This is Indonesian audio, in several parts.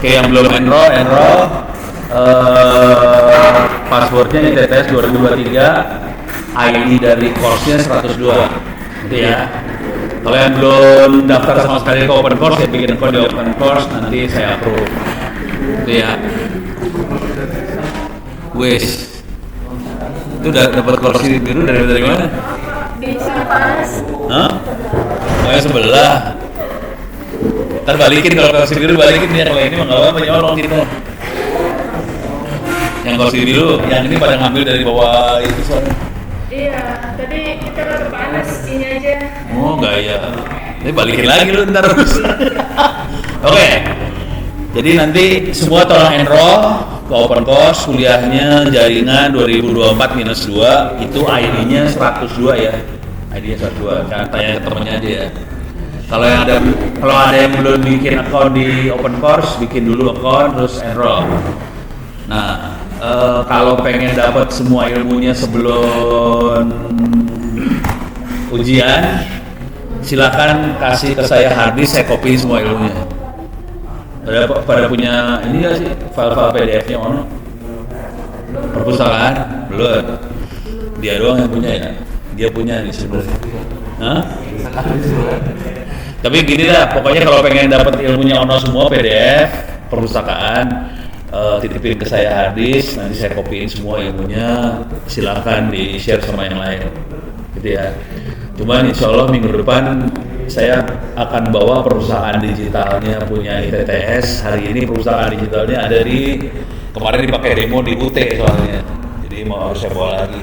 Oke, yang belum enroll, passwordnya ITTS 2023, ID dari course-nya 102, gitu ya. Kalau yang belum daftar sama sekali ke open course, ya bikin account di open course, nanti saya approve, gitu ya. Wes, itu udah dapat kursi biru dari mana? Di Cipanas. Hah? Oh, yang sebelah. Ntar balikin, kalau kursi biru balikin ya, kalau ini mah nggak apa-apa, nyolong kita. Yang kursi biru, yang ini pada ngambil dari bawah itu soalnya. Iya, tadi kita ke Panas ini aja. Oh gaya, ini balikin lagi lu ntar. Oke, jadi nanti semua tolong enroll ke open course kuliahnya jaringan 2024-2, itu ID-nya 102 ya. ID-nya 102, jangan tanya ke temennya aja ya. Kalau ada yang belum bikin account di open course, bikin dulu account terus enroll. Nah, kalau pengen dapat semua ilmunya sebelum ujian, silakan kasih ke saya harddisk, saya copy semua ilmunya. Pada punya ini nggak sih file-file PDF-nya mana? Perpustakaan? Belum. Dia doang yang punya ya. Dia punya di sebenarnya. Hah? Tapi gini lah, pokoknya kalau pengen dapat ilmunya ono semua PDF perpustakaan, titipin ke saya harddisk, nanti saya copyin semua ilmunya, silakan di share sama yang lain, gitu ya. Cuman insya Allah minggu depan saya akan bawa perusahaan digitalnya punya ITTS. Hari ini perusahaan digitalnya ada kemarin dipakai demo di UT soalnya, jadi mau harus saya bawa lagi.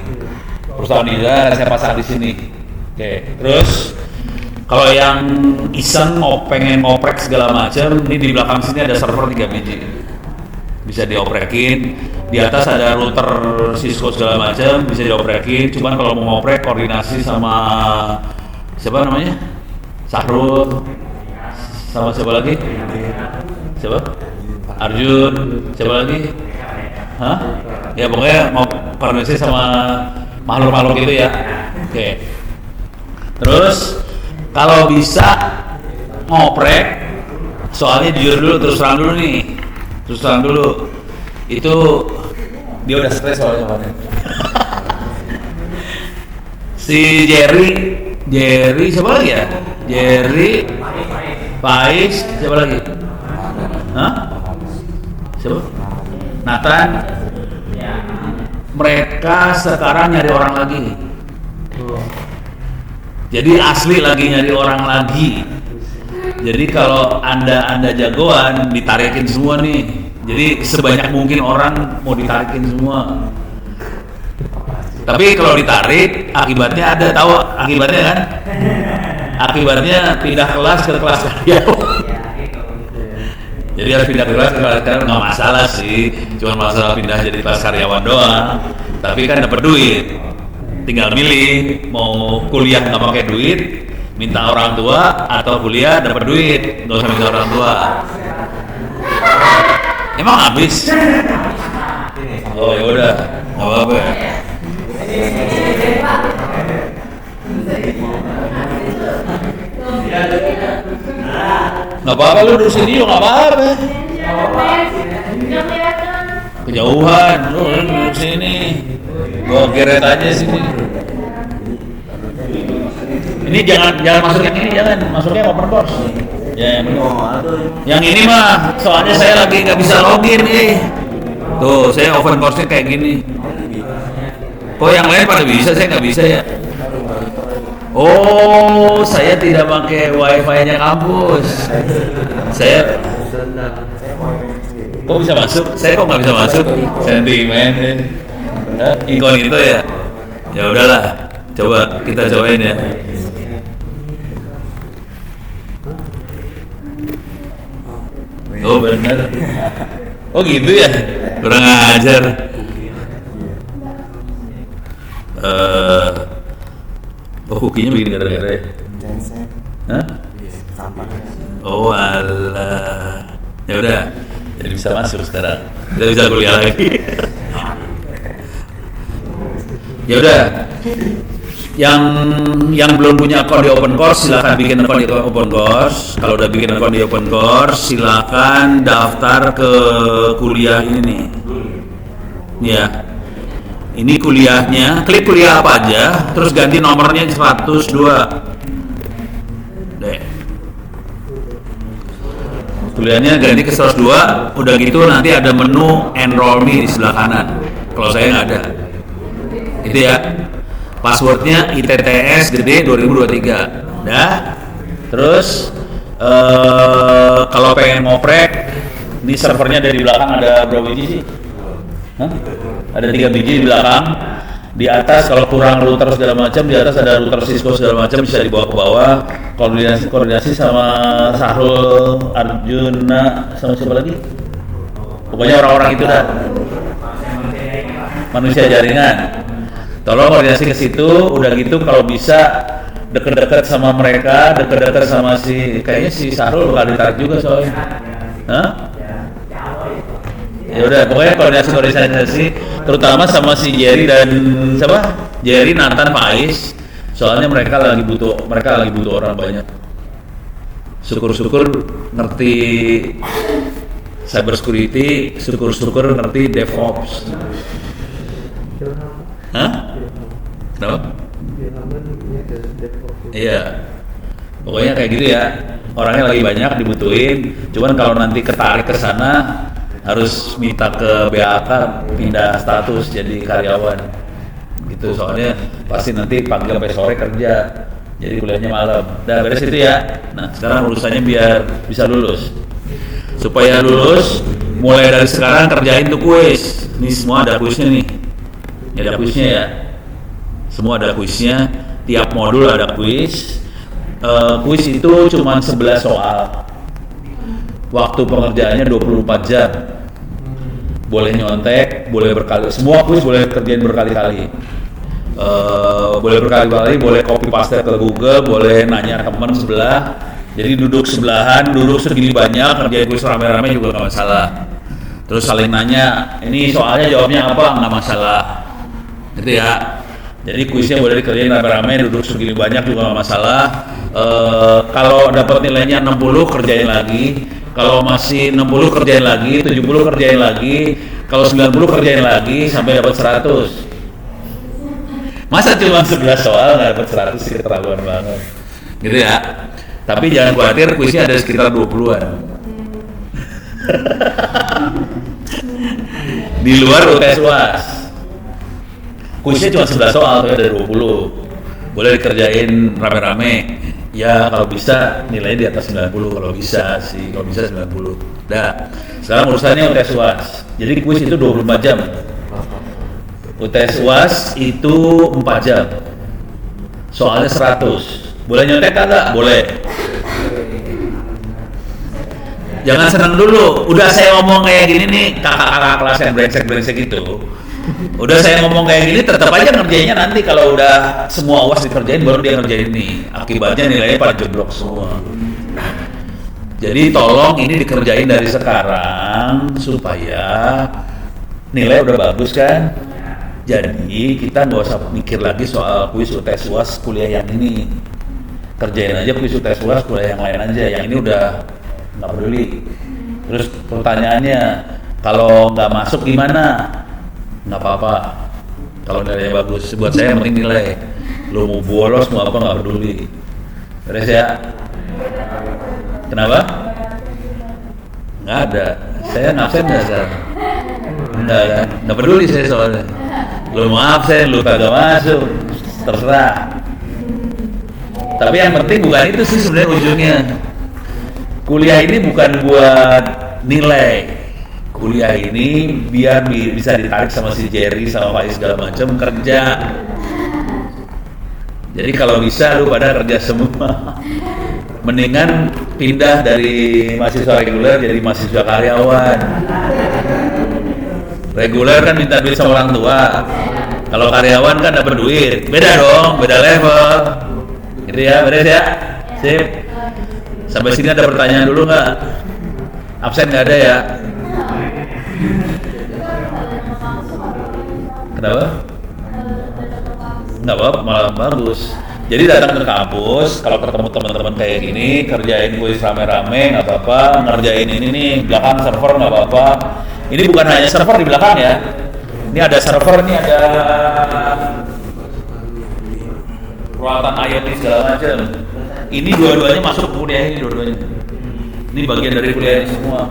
Perusahaan digital saya pasang di sini. Oke, terus kalau yang iseng pengen ngoprek segala macam, ini di belakang sini ada server 3 biji. Bisa dioprekin, di atas ada router Cisco segala macam, bisa dioprekin. Cuman kalau mau ngoprek koordinasi sama siapa namanya? Sahrul, sama siapa lagi? Siapa? Arjun, siapa lagi? Hah? Ya pokoknya mau koordinasi sama makhluk-makhluk itu ya. Oke. Terus kalau bisa ngoprek, soalnya jujur dulu, terus terang dulu nih. Terus terang dulu, itu dia udah stres soalnya kemarin. Si Jerry siapa lagi ya? Jerry, Pais, siapa lagi? Hah? Siapa? Nathan. Mereka sekarang nyari orang lagi. Jadi asli lagi nyari orang lagi. Jadi kalau anda jagoan, ditarikin semua nih. Jadi sebanyak mungkin orang mau ditarikin semua. Tapi kalau ditarik, akibatnya ada, tahu akibatnya kan? Akibatnya pindah kelas ke kelas karyawan. Jadi harus pindah kelas ke kelas karyawan, nggak masalah sih. Cuma masalah pindah jadi kelas karyawan doang. Tapi kan dapat duit. Tinggal milih mau kuliah nggak pakai duit, minta orang tua, atau kuliah dapat duit nggak usah minta orang tua. Emang habis? Oh ya udah, nggak apa-apa. Nggak apa-apa, lu duduk sini juga nggak apa-apa. Kejauhan, lu duduk sini. Gua geret aja sini. Ini jangan masuk yang ini, jangan masuknya open course. Ya, yang ini mah soalnya saya lagi nggak bisa login nih. Tuh, saya open course-nya kayak gini. Kok yang lain pada bisa, saya nggak bisa ya? Oh, saya tidak pakai wifi-nya kampus. Saya kok bisa masuk? Saya kok nggak bisa masuk? Sentimen. Incognito ya? Ya udahlah, coba kita cobain ya. Oh benar. Oh gitu ya? Kurang ajar. Hokinya begini gara-gara ya? Hah? Oh alah. Ya udah, jadi bisa masuk sekarang. Kita bisa kuliah lagi. Ya udah. yang belum punya akun di Open Course silakan bikin akun di Open Course. Kalau udah bikin akun di Open Course silakan daftar ke kuliah ini nih. Ya. Ini kuliahnya, klik kuliah apa aja, terus ganti nomornya 102. Deh. Kuliahnya ganti ke 102, udah gitu nanti ada menu enroll me di sebelah kanan. Kalau saya nggak ada. Itu ya. Passwordnya ITTS gede 2023. Dah. Terus kalau pengen ngoprek, ini servernya dari belakang ada berapa biji sih? Hah? Ada 3 biji di belakang. Di atas kalau kurang router segala macam, di atas ada router Cisco segala macam bisa dibawa ke bawah. Koordinasi sama Sahrul, Arjuna, sama siapa lagi? Pokoknya orang-orang itu dah. Manusia jaringan. Tolong koordinasi ke situ, udah gitu kalau bisa deket-deket sama mereka, deket-deket sama kayaknya si Sahrul bakal ditarik juga soalnya. Hah? Ya udah, pokoknya koordinasi terutama sama si Jerry dan siapa? Jerry, Nathan, Faiz. Soalnya mereka lagi butuh orang banyak. Syukur-syukur ngerti cyber security, syukur-syukur ngerti DevOps. Hah? Kenapa? Iya. Pokoknya kayak gitu ya. Orangnya lagi banyak dibutuhin. Cuman kalau nanti ketarik ke sana harus minta ke BAK pindah status jadi karyawan. Gitu soalnya pasti nanti panggil sampai sore kerja. Jadi kuliahnya malam. Udah beres itu ya. Nah, sekarang urusannya biar bisa lulus. Supaya lulus, mulai dari sekarang kerjain tuh kuis. Ini semua ada kuisnya nih. Ya, ada kuisnya ya. Semua ada kuisnya. Tiap modul ada kuis. Kuis itu cuma 11 soal. Waktu pengerjaannya 24 jam. Boleh nyontek, boleh berkali. Semua kuis boleh kerjain berkali-kali. Boleh berkali-kali, boleh copy paste ke Google, boleh nanya teman sebelah. Jadi duduk sebelahan, duduk segini banyak, kerjain kuis rame-rame juga nggak masalah. Terus saling nanya, ini soalnya jawabnya apa, nggak masalah. Gitu ya. Jadi kuisnya boleh dikerjain rame-rame, duduk segini banyak juga nggak masalah. Kalau dapat nilainya 60 kerjain lagi, kalau masih 60 kerjain lagi, 70 kerjain lagi, kalau 90 kerjain lagi sampai dapat 100. Masa cuma 11 soal nggak dapat 100 sih, keterlaluan banget. Gitu ya. Tapi jangan khawatir, kuisnya ada sekitar 20-an. Di luar UTS UAS. Kuisnya cuma 11 soal, tapi ada 20. Boleh dikerjain rame-rame. Ya kalau bisa nilainya di atas 90 kalau bisa sih, kalau bisa 90. Dah. Sekarang urusannya UTS UAS. Jadi kuis itu 24 jam. UTS UAS itu 4 jam. Soalnya 100. Boleh nyontek kagak? Boleh. Jangan senang dulu. Udah saya ngomong kayak gini nih, kakak-kakak kelas yang brengsek-brengsek itu. Udah saya ngomong kayak gini, tetap aja ngerjainnya nanti kalau udah semua UAS dikerjain baru dia ngerjain nih. Akibatnya nilainya pada jeblok semua. Jadi tolong ini dikerjain dari sekarang supaya nilai udah bagus kan. Jadi kita nggak usah mikir lagi soal kuis UTS UAS kuliah yang ini. Kerjain aja kuis UTS UAS kuliah yang lain aja. Yang ini udah nggak peduli. Terus pertanyaannya, kalau nggak masuk gimana? Nggak apa-apa. Kalau nilainya bagus, buat saya yang penting nilai. Lu mau bolos mau apa nggak peduli. Beres ya? Kenapa? Nggak ada. Saya ngabsen nggak sekarang? Nggak peduli saya soalnya. Lu mau absen, lu kagak masuk, terserah. Tapi yang penting bukan itu sih sebenarnya ujungnya. Kuliah ini bukan buat nilai. Kuliah ini biar bisa ditarik sama si Jerry sama Faiz segala macam kerja. Jadi kalau bisa lu pada kerja semua. Mendingan pindah dari mahasiswa reguler jadi mahasiswa karyawan. Reguler kan minta duit sama orang tua. Kalau karyawan kan dapat duit. Beda dong, beda level. Gitu ya, beres ya. Sip. Sampai sini ada pertanyaan dulu nggak? Absen nggak ada ya? Kenapa? nggak apa malah bagus. Jadi datang ke kampus, kalau ketemu teman-teman kayak gini, kerjain kuis rame-rame nggak apa-apa, ngerjain ini nih belakang server nggak apa-apa. Ini bukan hanya server di belakang ya, ini ada server, ini ada peralatan IoT segala macam. Ini dua-duanya masuk kuliah ini dua-duanya. Ini bagian dari kuliah ini semua.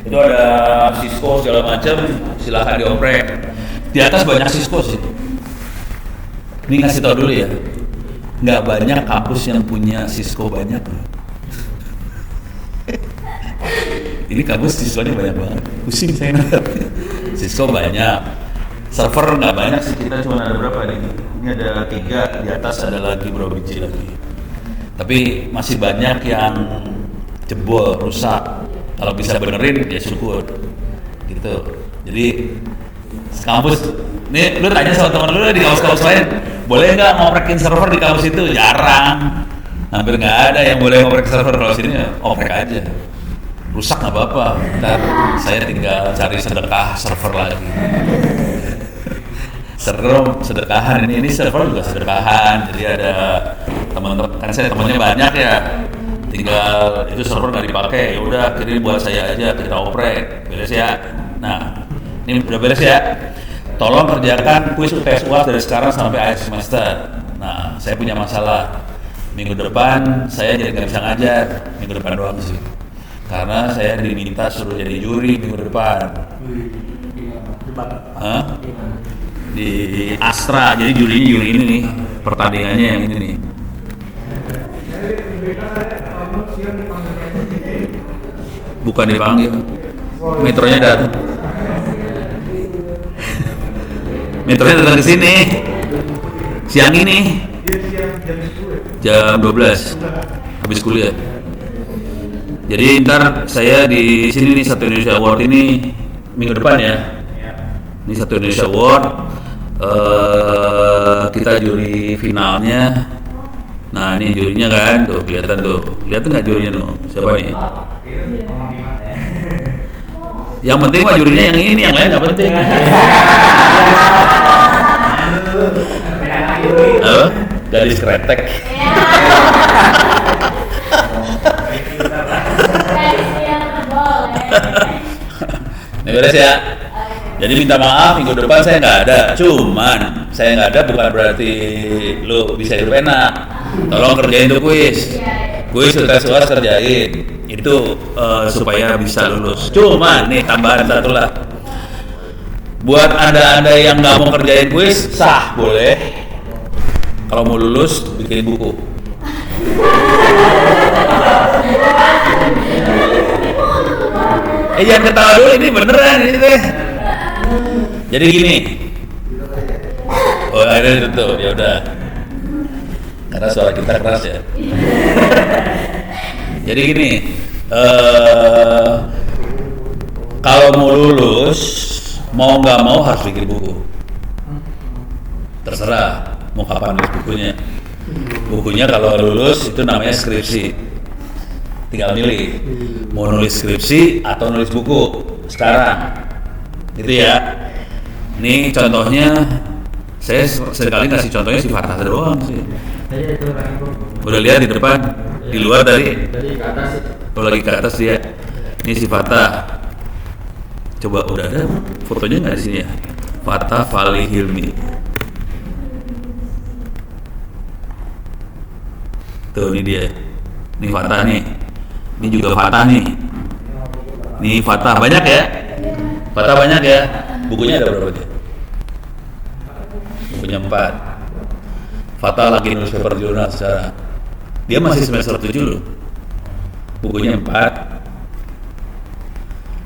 Itu ada Cisco segala macam, silahkan dioprek. Di atas banyak Cisco sih. Ini ngasih tau dulu ya, nggak banyak kampus yang punya Cisco banyak. Ini kampus Cisco-nya banyak banget, pusing saya ngeliat. Cisco banyak, server nggak banyak sih, kita cuma ada berapa nih? Ini ada 3, di atas ada lagi berapa biji lagi. Tapi masih banyak yang jebol, rusak. Kalau bisa benerin ya syukur, gitu. Jadi kampus, nih lu tanya sama teman lu di kampus-kampus lain, boleh nggak ngoprekin server di kampus itu? Jarang, hampir nggak ada yang boleh ngoprek server. Kalau sini ya oprek aja, rusak nggak apa-apa. Ntar saya tinggal cari sedekah server lagi. Sedekahan ini server juga sedekahan. Jadi ada teman-teman, kan saya temannya banyak ya. Tinggal itu server nggak dipakai, ya udah kirim buat saya aja, kita oprek, beres ya. Nah, ini udah beres ya. Tolong kerjakan kuis UTS UAS dari sekarang sampai akhir semester. Nah, saya punya masalah. Minggu depan saya jadi nggak bisa ngajar, minggu depan doang sih. Karena saya diminta suruh jadi juri minggu depan. Hah? Di Astra, jadi juri ini nih, pertandingannya yang ini nih. Bukan dipanggil, metronya datang. Metronya datang ke sini siang ini jam 12 habis kuliah. Jadi ntar saya di sini nih, Satu Indonesia Award ini minggu depan ya. Ini Satu Indonesia Award, kita juri finalnya. Nah ini jurinya kan, tuh kelihatan tuh, lihat nggak jurinya tuh, siapa nih? Yang penting mah jurinya yang ini, yang lain nggak penting. Gadis kretek. Ini beres ya. Jadi minta maaf minggu depan saya nggak ada. Cuman saya nggak ada bukan berarti lu bisa hidup enak. Tolong kerjain tuh kuis. Kuis UTS UAS kerjain. Itu supaya bisa lulus. Cuman nih tambahan satu lah. Buat anda yang nggak mau kerjain kuis, sah boleh. Kalau mau lulus, bikin buku. Jangan ketawa dulu, ini beneran ini teh. Jadi gini. Oh akhirnya itu ya udah. Karena suara kita keras ya. Jadi gini. Kalau mau lulus, mau nggak mau harus bikin buku. Terserah mau kapan nulis bukunya. Bukunya kalau lulus itu namanya skripsi. Tinggal milih mau nulis skripsi atau nulis buku sekarang. Gitu ya. Ini contohnya, saya sekali ngasih contohnya si Fatah doang sih. Udah lihat di depan, di luar tadi. Oh lagi ke atas dia. Ini si Fatah. Coba udah ada fotonya nggak di sini ya? Fatah Fali Hilmi. Tuh ini dia. Ini Fatah nih. Ini juga Fatah nih. Nih Fatah banyak ya? Fatah banyak ya? Bukunya ada berapa dia? Bukunya 4. Fatah lagi nulis paper jurnal sekarang. Dia masih semester 7 loh. Bukunya 4.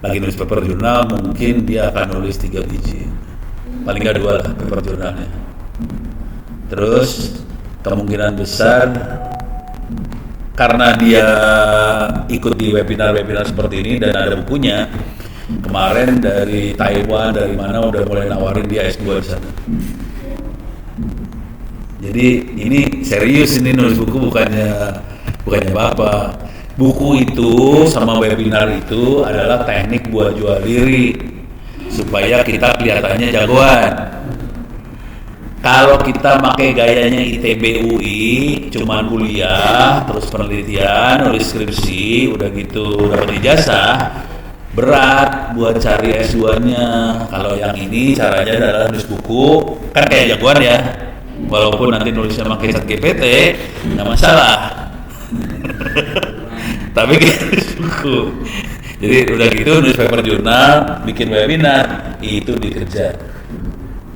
Lagi nulis paper jurnal, mungkin dia akan nulis 3 biji. Paling nggak 2 lah paper jurnalnya. Terus kemungkinan besar karena dia ikut di webinar-webinar seperti ini dan ada bukunya, kemarin dari Taiwan dari mana udah mulai nawarin dia S2 di sana. Jadi ini serius, ini nulis buku bukannya apa. Buku itu sama webinar itu adalah teknik buat jual diri supaya kita kelihatannya jagoan. Kalau kita pakai gayanya ITB UI, cuman kuliah, terus penelitian, nulis skripsi, udah gitu dapat ijazah, berat buat cari S2-nya. Kalau yang ini caranya adalah nulis buku, kan kayak jagoan ya. Walaupun nanti nulisnya pakai ChatGPT, nggak masalah. Tapi kita nulis buku. Jadi udah gitu nulis paper jurnal, bikin webinar, itu dikejar.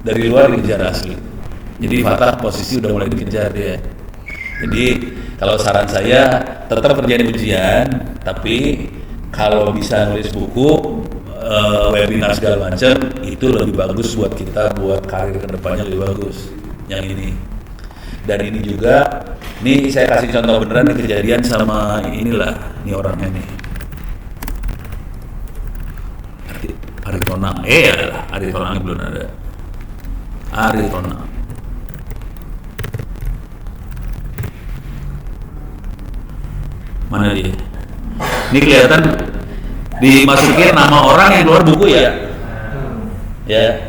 Dari luar dikejar asli. Jadi Fatah posisi udah mulai dikejar dia. Jadi kalau saran saya tetap kerjain ujian, tapi kalau bisa nulis buku, webinar segala macam, itu lebih bagus buat kita, buat karir kedepannya lebih bagus. Yang ini. Dan ini juga, nih saya kasih contoh beneran nih kejadian sama inilah, nih orangnya nih. Ari Tonang, Ari Tonang belum ada. Ari Tonang. Mana dia? Ini kelihatan dimasukin nama orang yang keluar buku ya. Ya.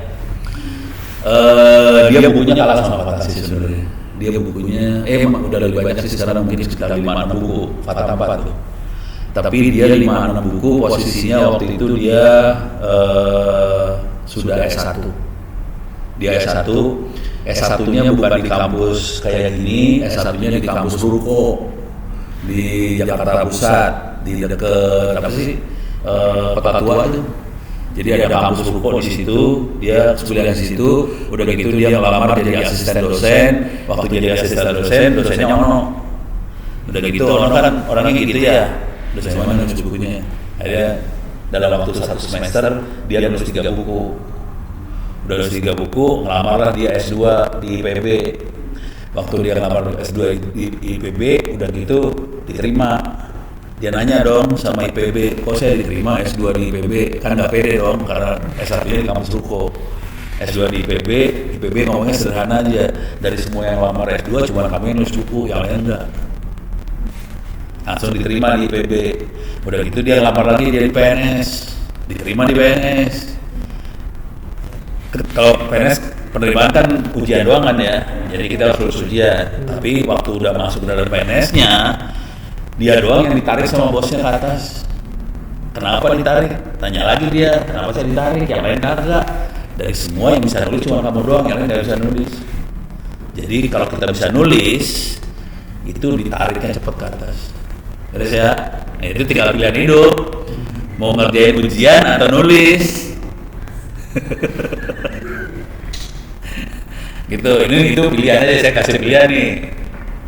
Dia bukunya kalah sama Fatah sih sebenarnya. Dia bukunya udah lebih banyak sih sekarang, mungkin sekitar 5-6 buku Fatah 4 tuh. Tapi dia 5-6 buku, posisinya waktu itu dia sudah S1. Dia S1, S1-nya bukan di kampus kayak gini, S1-nya di kampus Ruko di Jakarta Pusat, di dekat apa sih, Kota Tua itu. Jadi ada kampus Ruko di situ, dia kuliah di situ, udah gitu dia ngelamar jadi asisten dosen. Waktu jadi asisten dosen, dosennya Ono. Udah gitu Ono kan orangnya gitu ya, dosen mana nulis bukunya. Akhirnya dalam waktu 1 semester dia nulis 3 buku. Udah nulis 3 buku, ngelamarlah dia S2 di IPB. Waktu dia ngelamar S2 di IPB, udah gitu diterima. Dia nanya dong sama IPB, kok saya diterima S2 di IPB? Kan nggak pede dong, karena S1-nya di kampus Ruko. S2 di IPB, IPB ngomongnya sederhana aja. Dari semua yang lamar S2, cuma kamu yang nulis buku, yang lain enggak. Langsung diterima di IPB. Udah gitu dia ngelamar lagi jadi PNS. Diterima di PNS. Kalau PNS penerimaan kan ujian doang kan ya, jadi kita harus lulus ujian. Tapi waktu udah masuk dalam PNS-nya, dia doang yang ditarik sama bosnya ke atas. Kenapa ditarik? Tanya lagi dia, kenapa saya ditarik? Yang lain kagak. Dari semua yang bisa nulis cuma kamu doang, yang lain nggak bisa nulis. Jadi kalau kita bisa nulis, itu ditariknya cepat ke atas. Terus ya, nah itu tinggal pilihan hidup. Mau ngerjain ujian atau nulis. Gitu, itu pilihan aja, saya kasih pilihan nih.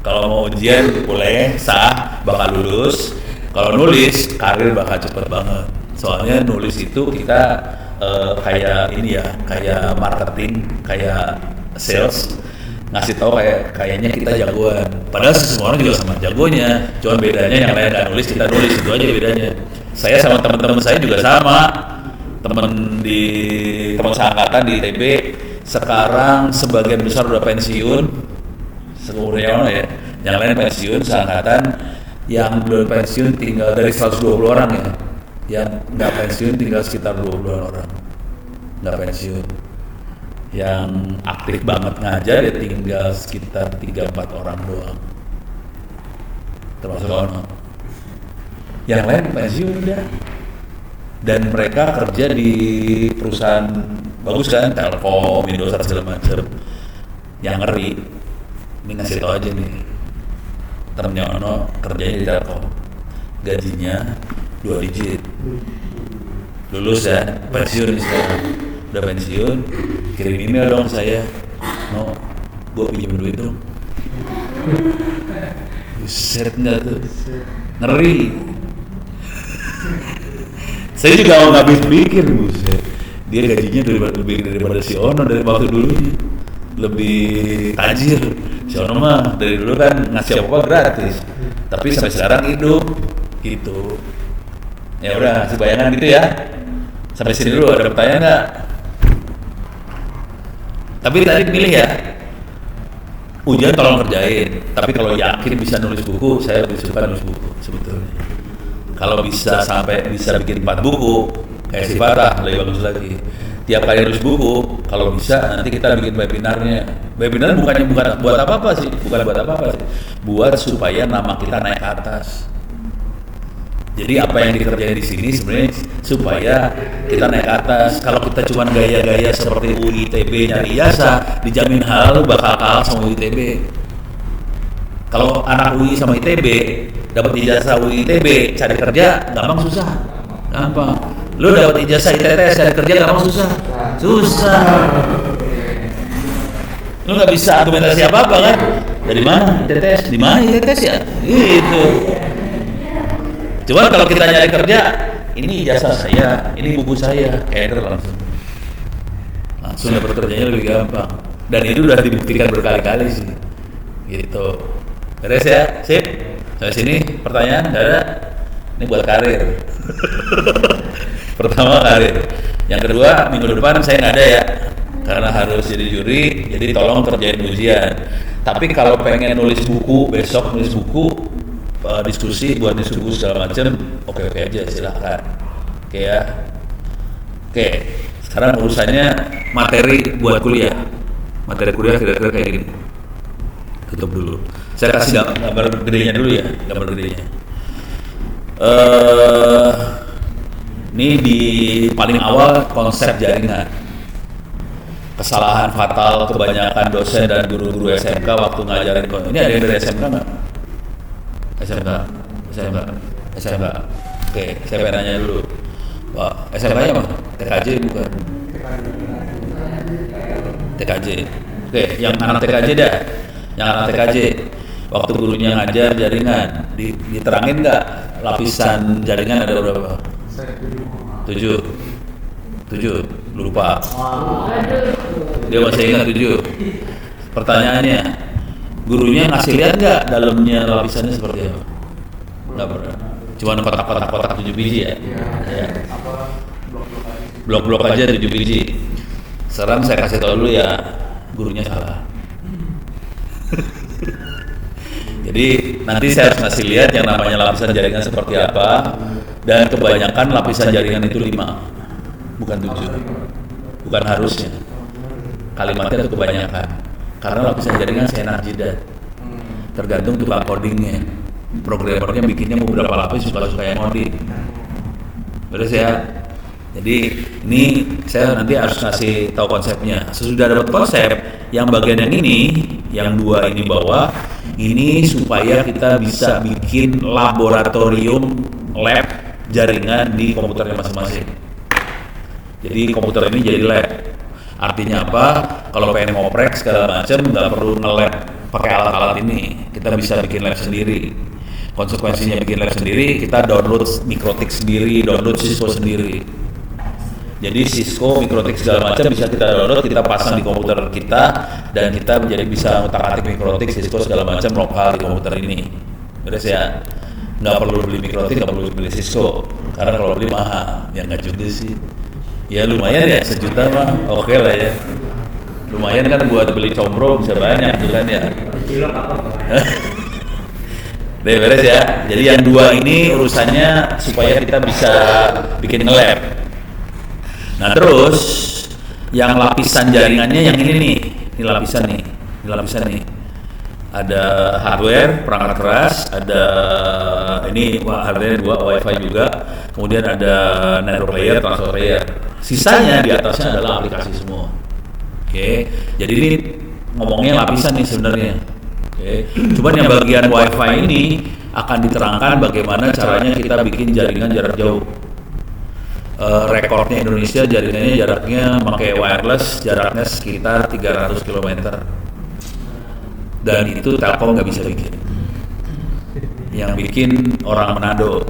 Kalau mau ujian boleh, sah, bakal lulus. Kalau nulis, karir bakal cepet banget. Soalnya nulis itu kita kayak ini ya, kayak marketing, kayak sales, ngasih tahu kayaknya kita jagoan. Padahal semua orang juga sama jagonya. Cuma bedanya yang lain nggak nulis, kita nulis, itu aja bedanya. Saya sama teman-teman saya juga sama. Teman seangkatan di ITB sekarang sebagian besar udah pensiun. Sekurang ya, yang lain pensiun seangkatan, yang belum pensiun tinggal dari 120 orang ya, yang nggak pensiun tinggal sekitar 20 orang nggak pensiun. Yang aktif banget ngajar ya tinggal sekitar 3-4 orang doang, termasuk Ono. Yang lain pensiun udah, dan mereka kerja di perusahaan bagus kan, Telkom, Indosat segala macam. Yang ngeri, ini ngasih tau aja nih, temennya Ono kerjanya di Telkom, gajinya 2 digit, lulus ya, pensiun sekarang, udah pensiun, kirim email dong saya, no, gue pinjam duit dong. Buset nggak tuh, ngeri. Saya juga nggak habis pikir, buset, dia gajinya lebih daripada si Ono dari waktu dulunya, lebih tajir. Si Ono mah dari dulu kan ngasih apa gratis, tapi sampai sekarang hidup gitu. Ya udah, kasih bayangan gitu ya. Sampai sini dulu, ada pertanyaan nggak? Tapi tadi pilih ya, ujian tolong kerjain. Tapi kalau yakin bisa nulis buku, saya lebih suka nulis buku sebetulnya. Kalau bisa sampai bisa bikin 4 buku, kayak si Fatah lebih bagus lagi. tiap kali nulis buku, kalau bisa nanti kita bikin webinarnya. Webinar bukan buat apa-apa sih, buat supaya nama kita naik ke atas. Jadi apa yang dikerjain di sini sebenarnya supaya kita naik ke atas. Kalau kita cuma gaya-gaya seperti UI ITB nyari ijazah, dijamin hal bakal kalah sama UI ITB. Kalau anak UI sama ITB dapat ijazah UI ITB cari kerja gampang susah, gampang. Lu dapat ijazah ITTS cari kerja gampang susah. Lu nggak bisa argumentasi apa kan? Dari mana ITTS? Di mana ITTS ya? Gitu. Cuman kalau kita nyari kerja, ini ijazah saya, ini buku saya, keder langsung dapat kerjanya lebih gampang. Dan itu udah dibuktikan berkali-kali sih. Gitu. Beres ya, sip. Sampai sini pertanyaan nggak ada. Ini buat karir. Pertama karir. Yang kedua minggu depan saya nggak ada ya, karena harus jadi juri. Jadi tolong kerjain ujian. Tapi kalau pengen nulis buku besok nulis buku, diskusi buat diskusi segala macam, oke aja silahkan. Oke ya. Oke. Sekarang urusannya materi buat kuliah. Materi kuliah kira-kira kayak gini. Tutup dulu. Saya kasih gambar gedenya dulu ya, gambar gedenya. Ini di paling awal konsep jaringan. Kesalahan fatal kebanyakan dosen dan guru-guru SMK waktu ngajarin. Ini ada yang dari SMK nggak? SMK. Oke, saya pengen nanya dulu. Wah, SMK-nya mana? TKJ bukan? TKJ. Oke, yang anak TKJ dah. Yang anak TKJ. Waktu gurunya ngajar jaringan, diterangin nggak lapisan jaringan ada berapa? 7. Lupa. Dia masih ingat 7. Pertanyaannya, gurunya ngasih lihat nggak dalamnya lapisannya seperti apa? Nggak pernah. Cuma kotak-kotak 7 biji ya. Blok-blok aja 7 biji. Sekarang saya kasih tahu dulu ya, gurunya salah. Jadi nanti saya harus ngasih lihat yang namanya lapisan jaringan seperti apa, dan kebanyakan lapisan jaringan itu 5, bukan 7. Bukan harusnya. Kalimatnya itu kebanyakan. Karena lapisan jaringan seenak jidat. Tergantung tukang codingnya. Programmernya bikinnya mau berapa lapis suka-suka yang ngoding. Beres ya. Jadi ini saya nanti harus ngasih tahu konsepnya. Sesudah dapat konsep, yang bagian yang ini, yang 2 ini bawah, ini supaya kita bisa bikin laboratorium lab jaringan di komputernya masing-masing. Jadi komputer ini jadi lab. Artinya apa? Kalau pengen ngoprek segala macam nggak perlu nge-lab pakai alat-alat ini. Kita bisa bikin lab sendiri. Konsekuensinya bikin lab sendiri, kita download Mikrotik sendiri, download Cisco sendiri. Jadi Cisco, Mikrotik segala macam bisa kita download, kita pasang di komputer kita, dan kita menjadi bisa ngutak-atik Mikrotik, Cisco segala macam lokal di komputer ini. Beres ya? Nggak perlu beli Mikrotik, nggak perlu beli Cisco, karena kalau beli mahal. Ya nggak juga sih. Ya lumayan ya, 1 juta mah oke lah ya. Lumayan kan buat beli combro bisa banyak tuh kan ya. Beres ya. Jadi yang 2 ini urusannya supaya kita bisa bikin nge-lab. Nah terus yang lapisan jaringannya yang ini nih, ini lapisan nih. Ada hardware, perangkat keras, ada ini hardware 2, wifi juga, kemudian ada network layer, transfer layer. Sisanya di atasnya adalah aplikasi semua. Oke, jadi ini ngomongnya lapisan nih sebenarnya. Oke, cuman yang bagian wifi ini akan diterangkan bagaimana caranya kita bikin jaringan jarak jauh. Rekornya Indonesia jaringannya jaraknya pakai wireless jaraknya sekitar 300 km, dan itu Telkom nggak bisa bikin. Yang bikin orang Manado.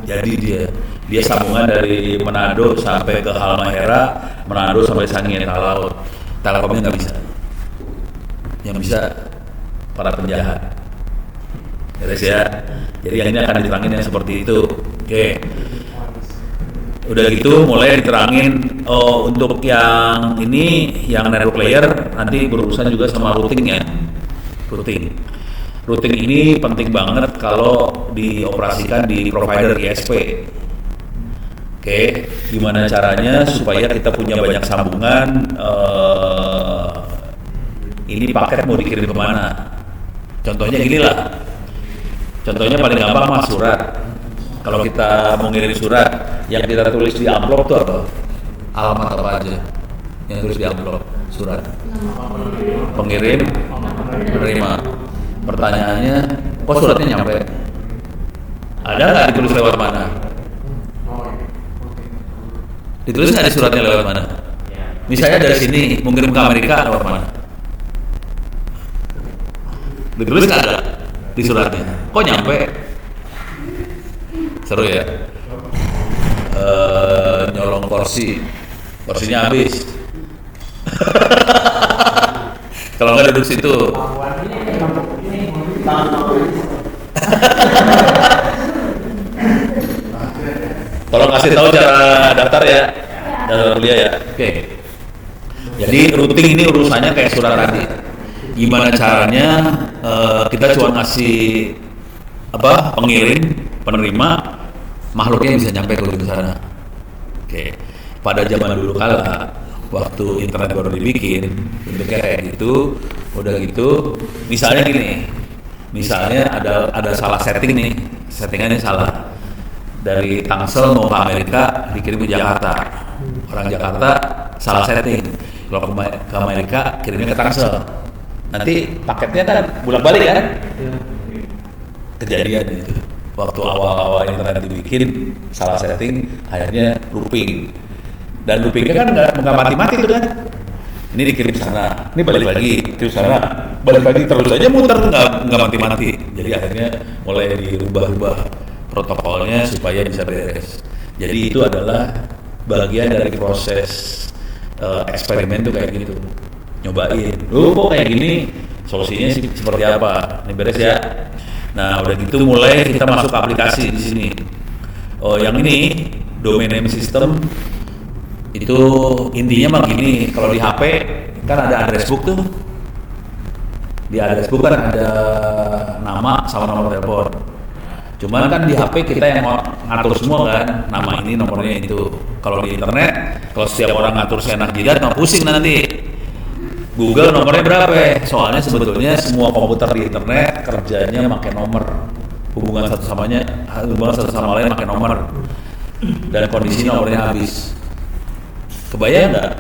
Jadi dia sambungan dari Manado sampai ke Halmahera, Manado sampai Sangieta Laut. Telkomnya nggak bisa. Yang bisa para penjahat. Beres ya. Jadi ini akan diterangin yang seperti itu. Oke. Udah gitu mulai diterangin untuk yang ini, yang network layer nanti berurusan juga sama routing ya. Routing ini penting banget kalau dioperasikan di provider ISP. Oke, gimana caranya supaya kita punya banyak sambungan? Ini paket mau dikirim kemana? Contohnya gini lah. Contohnya paling gampang mah surat. Kalau kita mau ngirim surat, yang kita tulis di amplop itu apa? Alamat apa aja? Yang tulis di amplop surat. Pengirim, penerima. Pertanyaannya, kok suratnya nyampe? Ada nggak ditulis lewat mana? Ditulis nggak di suratnya lewat mana? Misalnya dari sini, mau ngirim ke Amerika lewat mana? Ditulis nggak ada di suratnya? Kok nyampe? Seru ya? Nyolong kursinya habis. Kalau nggak duduk situ. Tolong kasih tahu cara daftar ya, daftar kuliah ya. Oke. Jadi routing ini urusannya kayak surat tadi. Gimana caranya kita cuma ngasih pengirim, penerima, makhluknya bisa nyampe ke sana. Oke. Pada zaman dulu kala, waktu internet baru dibikin, bentuknya kayak gitu, udah gitu. Misalnya gini, ada salah setting nih, settingannya salah. Dari Tangsel mau ke Amerika dikirim ke Jakarta, orang Jakarta salah setting. Kalau ke Amerika kirimnya ke Tangsel, nanti paketnya kan bolak-balik kan? Kejadian itu. Waktu awal-awal internet dibikin salah setting, akhirnya looping. Dan loopingnya kan nggak mati-mati tuh kan? Ini dikirim ke sana, ini balik lagi, kirim sana, balik lagi terus aja muter nggak mati-mati. Jadi akhirnya mulai dirubah-rubah protokolnya supaya bisa beres. Jadi itu adalah bagian dari proses eksperimen tuh kayak gitu. Nyobain, kok kayak gini, solusinya seperti apa? Ini beres ya. Nah, udah gitu mulai kita masuk ke aplikasi di sini. Yang ini domain name system itu intinya mah gini, kalau di HP kan ada address book tuh. Di address book kan ada nama sama nomor telepon. Cuman kan di HP kita yang ngatur semua kan, nama ini, nomornya itu. Kalau di internet, kalau setiap orang ngatur seenak jidat, pusing nanti. Google nomornya berapa? Soalnya sebetulnya semua komputer di internet kerjanya pakai nomor. Hubungan satu sama lain pakai nomor. Dan kondisi nomornya habis. Kebayang nggak?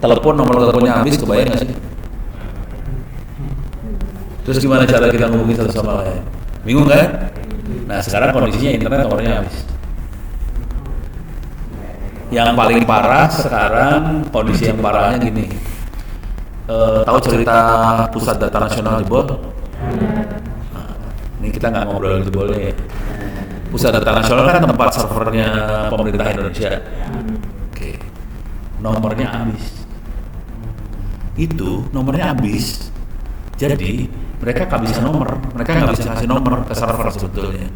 Nomor teleponnya habis, kebayang nggak sih? Terus gimana cara kita ngubungin satu sama lain? Bingung kan? Nah sekarang kondisinya internet nomornya habis. Yang paling parah sekarang, kondisi yang parahnya gini. Tahu cerita Pusat Data Nasional jebol? Nah, ini kita nggak ngobrol jebolnya ya. Pusat Data Nasional kan tempat servernya pemerintah Indonesia. Oke. Nomornya habis. Itu nomornya habis. Jadi mereka kehabisan nomor, mereka nggak bisa kasih nomor ke server sebetulnya.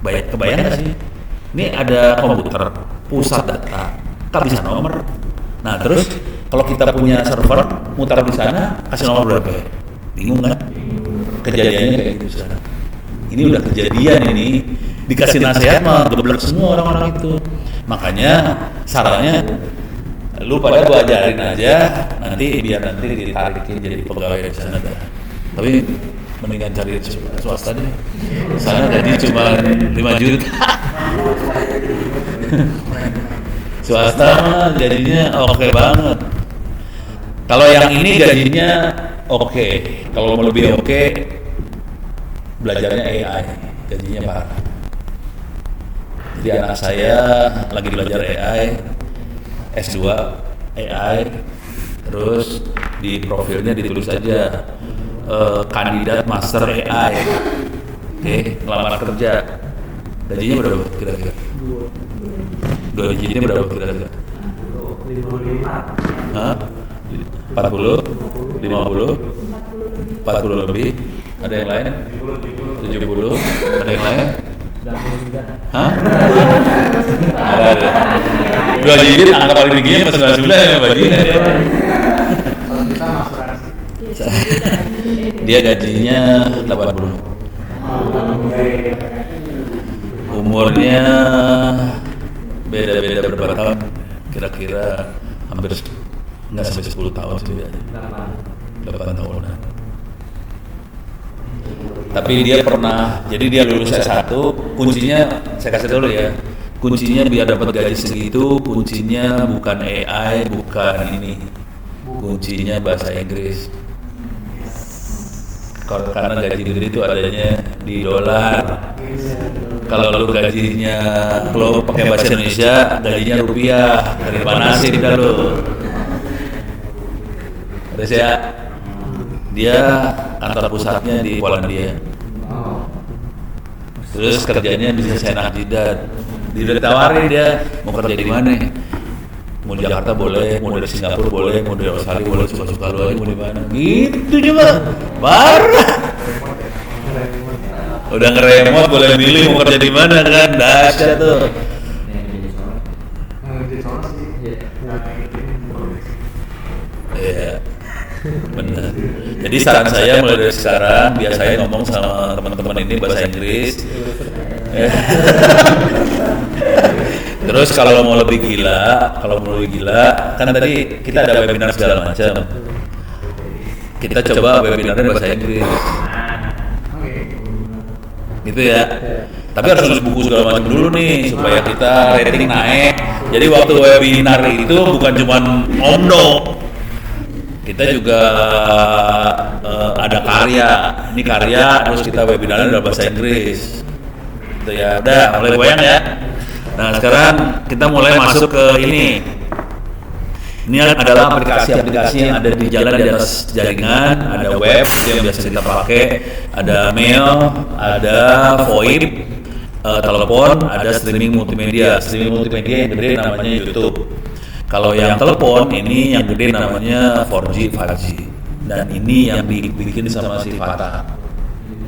Kebayang nggak sih? Ini ada komputer, pusat data, kehabisan nomor. Nah terus kalau kita punya server, mutar di sana, kasih nomor berapa? Bingung kan? Kejadiannya kayak gitu sekarang. Ini udah kejadian ini, dikasih nasihat mah geblek semua orang-orang itu. Makanya sarannya lu pada gua ajarin aja, biar nanti ditarikin jadi pegawai di sana dah. Tapi mendingan cari swasta deh. Sana gaji cuma 5 juta. Swasta mah gajinya oke banget. Kalau yang ini gajinya oke. Kalau mau lebih oke, belajarnya AI, gajinya parah. Jadi anak saya lagi belajar AI, S2 AI, terus di profilnya ditulis aja kandidat master AI. Oke, ngelamar kerja. Gajinya berapa kira-kira? Gajinya berapa kira-kira? 40, 50, 40 lebih. Ada yang lain? 70, ada yang lain? Hah? Ada. Gajinya angka paling tingginya pas 99 ya bagi. Dia gajinya 80. Umurnya beda berapa tahun, kira-kira hampir nggak sampai 10 tahun sih, 8 tahunan. Tapi dia pernah, jadi dia lulus S1, kuncinya saya kasih dulu ya, kuncinya biar dapat gaji segitu, kuncinya bukan AI, bukan ini, kuncinya bahasa Inggris. Karena gaji gede itu adanya di dolar. Kalau lu gajinya, kalau pakai bahasa Indonesia, gajinya rupiah, dari mana sih dah lu? Terus ya, dia kantor pusatnya di Polandia. Terus kerjanya bisa Senat Jidat. Ditawarin dia mau kerja di mana? Mau di Jakarta boleh, mau dari Singapura boleh, mau dari Australia boleh, suka-suka lu aja mau di mana. Gitu coba. Parah. Udah ngeremot boleh milih mau kerja di mana kan, dahsyat tuh. Iya, benar. Jadi saran saya mulai dari sekarang biasanya ngomong sama teman-teman ini bahasa Inggris. Terus kalau mau lebih gila, kan tadi kita ada webinar segala macam. Kita coba webinarnya bahasa Inggris. Gitu ya. Tapi harus tulis buku segala macam dulu nih supaya kita rating naik. Jadi waktu webinar itu bukan cuma omdo. Kita juga ada karya. Ini karya terus kita webinarnya dalam bahasa Inggris. Gitu ya. Udah mulai goyang ya. Nah, sekarang kita mulai masuk ke ini. Ini adalah aplikasi-aplikasi yang ada di jalan di atas jaringan, ada web itu yang biasa kita pakai, ada mail, ada VoIP, telepon, ada streaming multimedia. Streaming multimedia yang gede namanya YouTube. Kalau yang telepon ini yang gede namanya 4G, 5G. Dan ini yang dibikin sama si Fatah.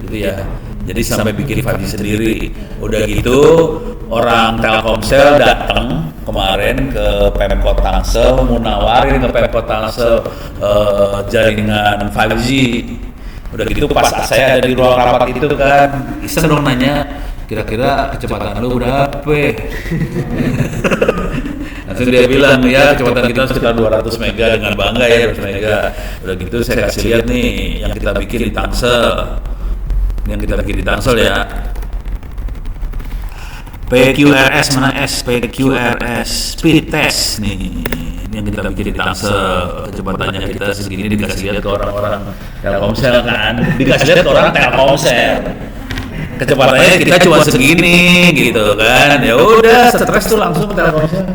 Gitu ya. Jadi sampai bikin 5G sendiri. Udah gitu orang Telkomsel datang kemarin ke Pemkot Tangsel mau nawarin ke Pemkot Tangsel jaringan 5G. Udah gitu pas saya ada di ruang rapat itu kan iseng dong nanya, kira-kira kecepatan lu berapa? Langsung dia bilang, ya kecepatan kita sekitar 200 mega dengan bangga ya 200 mega. Udah gitu saya kasih lihat nih yang kita bikin di Tangsel. Yang kita bikin di Tangsel ya. PQRS mana S? PQRS speed test nih. Ini yang kita bikin di Tangsel. Kecepatannya kita segini dikasih lihat ke orang-orang Telkomsel kan. Dikasih lihat ke orang Telkomsel. Kecepatannya kita cuma segini gitu kan. Ya udah, stres tuh langsung ke Telkomsel.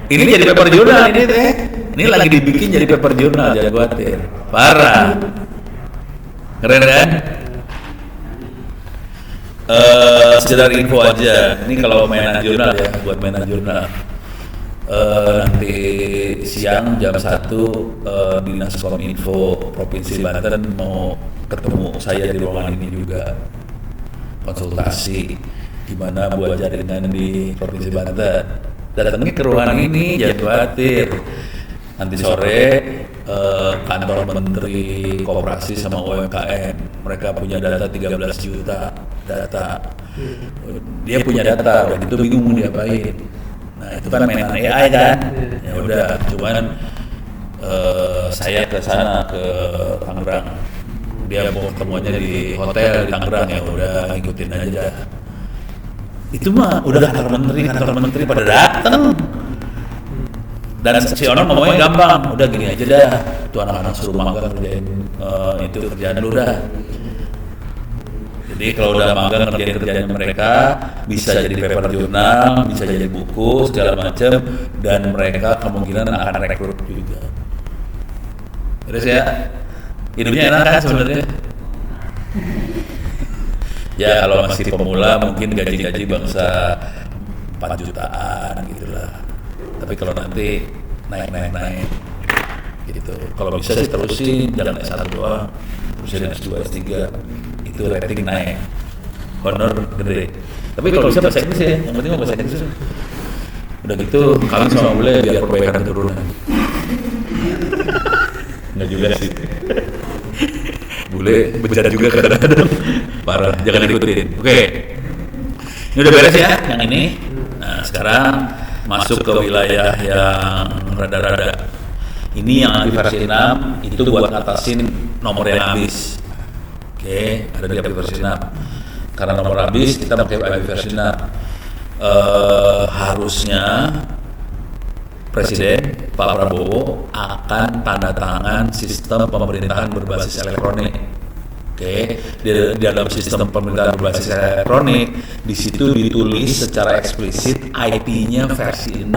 Ini jadi paper jurnal ini teh. Ini lagi dibikin jadi paper jurnal, jangan khawatir. Parah. Keren kan? Sekedar info aja. Ini kalau mainan jurnal ya, buat mainan jurnal. Nanti siang jam 1 Dinas Kominfo Provinsi Banten mau ketemu saya di ruangan ini juga. Konsultasi gimana buat jaringan di Provinsi Banten. Datangnya ke ruangan ini, jangan khawatir. Nanti sore kantor Menteri Koperasi sama UMKM, mereka punya data 13 juta data. Dia punya data, udah gitu bingung mau diapain. Nah itu kan mainan AI kan. Ya udah, cuman saya ke sana ke Tangerang. Dia mau ketemuannya di hotel di Tangerang, ya udah ikutin aja. Itu mah udah kantor menteri pada dateng. Dan si Ono ngomongnya gampang, udah gini aja dah, tuh anak-anak suruh magang kerjain itu kerjaan lu dah. Jadi kalau udah magang kerjaan mereka bisa jadi paper jurnal, bisa jadi buku segala macam, dan mereka kemungkinan akan rekrut juga. Terus ya, hidupnya enak kan sebenarnya. Ya kalau masih pemula mungkin gaji bangsa 4 jutaan gitulah. Tapi kalau nanti naik gitu. Kalau bisa sih terusin, jangan S1 doang. Terusin S2, S3 itu rating naik. Honor gede. Tapi kalau bisa bahasa Inggris ya, yang penting bahasa Inggris. Udah gitu kalian semua boleh biar perbaikan turunan. Enggak juga sih. Bule bejat juga kadang-kadang. Parah, jangan ikutin. Oke. Ini udah beres ya yang ini. Nah, sekarang masuk ke wilayah yang rada-rada. Ini yang API versi 6 itu buat ngatasin nomor yang habis. Oke, ada di API versi 6. Karena nomor habis kita pakai API versi 6. Harusnya Presiden Pak Prabowo akan tanda tangan sistem pemerintahan berbasis elektronik. Oke, di dalam sistem pemerintahan berbasis elektronik di situ ditulis secara eksplisit IP-nya versi 6.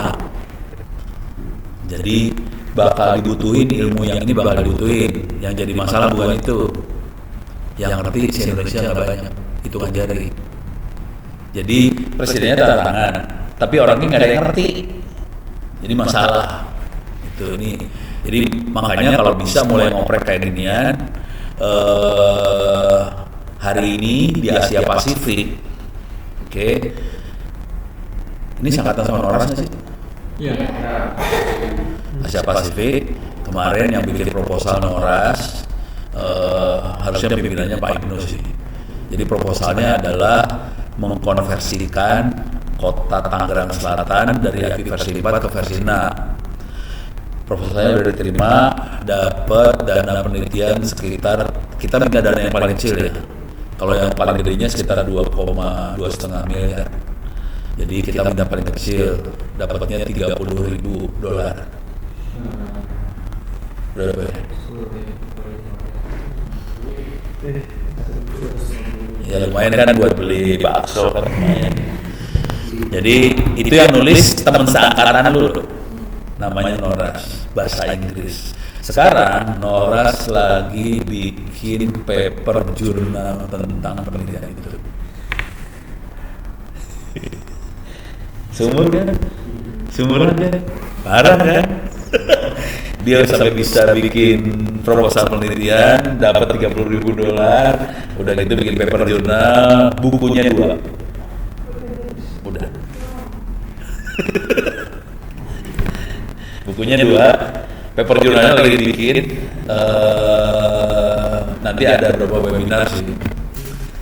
Jadi bakal dibutuhin ilmu yang ini bakal dibutuhin. Yang jadi masalah bukan itu. Yang ngerti di Indonesia nggak banyak, hitungan jari. Jadi presidennya tanda tangan, tapi orangnya nggak ada yang ngerti. Jadi masalah itu ini. Jadi makanya kalau bisa mulai ngoprek kayak ginian hari ini di Asia Pasifik. Oke. Ini sangkatan sama Noras nggak sih? Iya. Asia Pasifik kemarin yang bikin proposal Noras harusnya pimpinannya Pak Ibnu sih. Jadi proposalnya adalah mengkonversikan kota Tangerang Selatan dari API versi 4 ke versi 6. Proposalnya sudah diterima, dapat dana penelitian sekitar, kita minta dana yang paling kecil ya. Kalau yang paling gedenya sekitar 2,5 miliar. Jadi kita minta paling kecil, dapatnya $30.000. Berapa ya? Ya lumayan kan buat beli bakso kan lumayan. Jadi itu yang nulis teman seangkatan lu, namanya Noras, bahasa Inggris. Sekarang Noras lagi bikin paper jurnal tentang penelitian itu. Sumur kan? Sumuran kan? Parah kan? Dia sampai bisa bikin proposal penelitian, dapat $30.000. Udah gitu bikin paper jurnal, bukunya 2. Udah. Bukunya 2, paper jurnalnya lagi dibikin. Nanti ada beberapa webinar sih.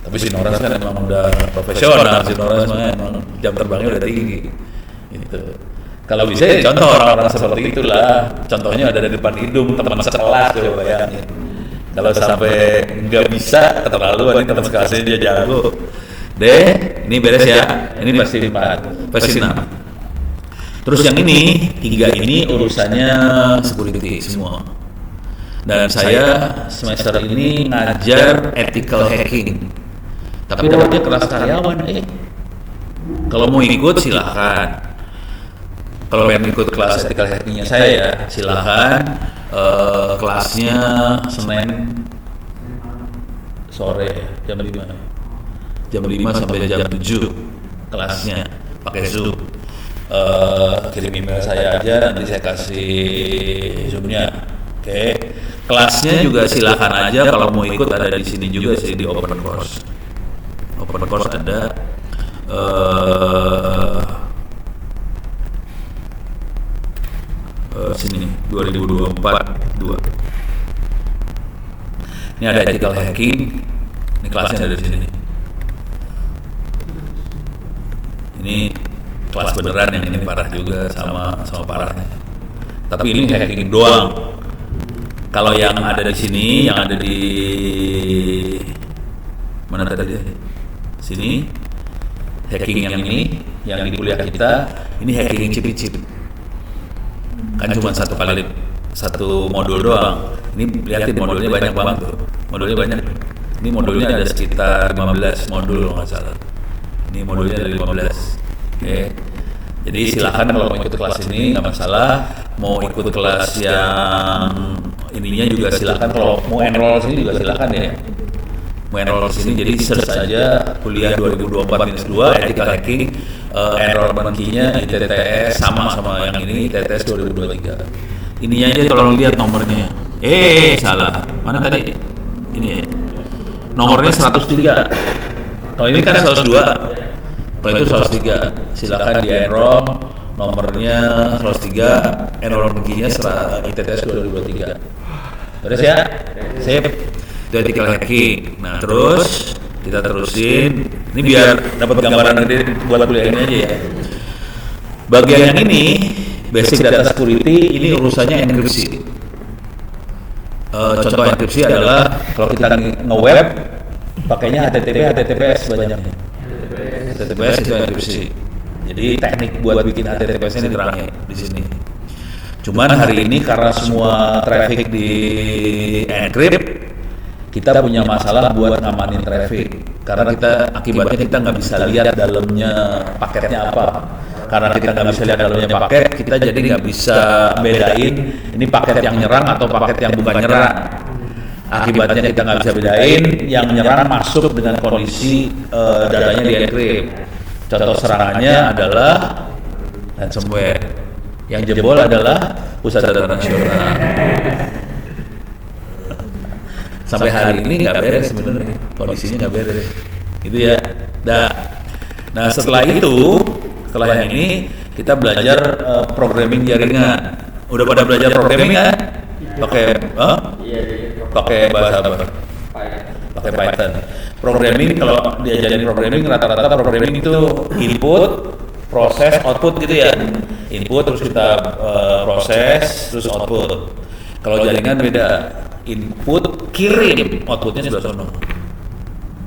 Tapi si Noras kan emang udah profesional, si Noras emang jam terbangnya udah tinggi. Gitu. Kalau bisa ya contoh orang-orang seperti itulah. Contohnya ada di depan hidung teman sekelas, coba bayangin. Kalau sampai nggak bisa keterlaluan, ini teman sekelasnya dia jago. Deh, ini beres ya. Ini versi 4, versi 6. Terus yang ini, 3 ini urusannya security semua. Dan saya semester ini ngajar ethical hacking. Tapi dapatnya kelas karyawan. Kalau mau ikut silahkan. Kalau pengen ikut kelas ethical hackingnya saya ya silahkan. Kelasnya Senin sore jam 5 sampai jam 7 kelasnya pakai Zoom. Kirim email saya aja, nanti saya kasih Zoom-nya. Oke. Kelasnya juga silahkan aja kalau mau ikut, ada di sini juga sih di open course. Open course ada. Sini 2024 2. Ini ada ethical hacking. Ini kelasnya ada di sini. Ini kelas beneran, yang ini parah juga sama parahnya. Tapi ini hacking doang. Kalau yang ada di sini, yang ada di mana tadi? Sini hacking yang ini, yang di kuliah kita, ini hacking chip-chip. Kan cuma satu modul doang. Ini lihatin modulnya banyak banget tuh. Modulnya banyak. Ini modulnya ada sekitar 15 modul kalau nggak salah. Ini modulnya ada 15. Oke. Jadi silakan kalau mau ikut kelas ini nggak masalah. Mau ikut kelas yang ininya juga silakan. Kalau mau enroll sini juga silakan ya. Mau enroll sini, jadi search aja kuliah 2024-2 ethical hacking. Enrollment key-nya ITTS sama yang ini ITTS 2023. Ininya aja tolong lihat nomornya. Salah. Mana tadi? Ini ya. Nomornya 103. Kalau ini kan 102. Kalau itu 103. Silakan di enroll. Nomornya 103. Enrollment key-nya ITTS 2023. Beres ya? Sip. Itu ethical hacking. Nah, terus kita terusin. Ini biar dapat gambaran gede buat kuliah ini aja ya. Bagian yang ini, basic data security, ini urusannya enkripsi. Contoh enkripsi adalah kalau kita nge-web pakainya HTTP, HTTPS banyaknya. HTTPS itu enkripsi. Jadi teknik buat bikin HTTPS ini terangnya di sini. Cuman hari ini karena semua traffic di encrypt, kita punya masalah buat ngamanin traffic. Karena akibatnya kita nggak bisa lihat dalamnya paketnya apa. Karena kita nggak bisa lihat dalamnya paket, kita jadi nggak bisa bedain ini paket yang nyerang atau paket yang bukan nyerang. Akibatnya kita nggak bisa bedain yang nyerang masuk dengan kondisi datanya di encrypt. Contoh serangannya adalah ransomware. Yang jebol adalah pusat data nasional. Sampai hari ini nggak beres sebenarnya, kondisinya nggak beres. Itu ya. Nah setelah yang ini kita belajar programming jaringan. Udah pada belajar programming kan? Pakai bahasa apa? Pakai Python. Programming, kalau diajarin programming, rata-rata programming itu input, proses, output gitu ya. Input terus kita proses, terus output. Kalau jaringan beda. Input, kirim, outputnya sudah sono.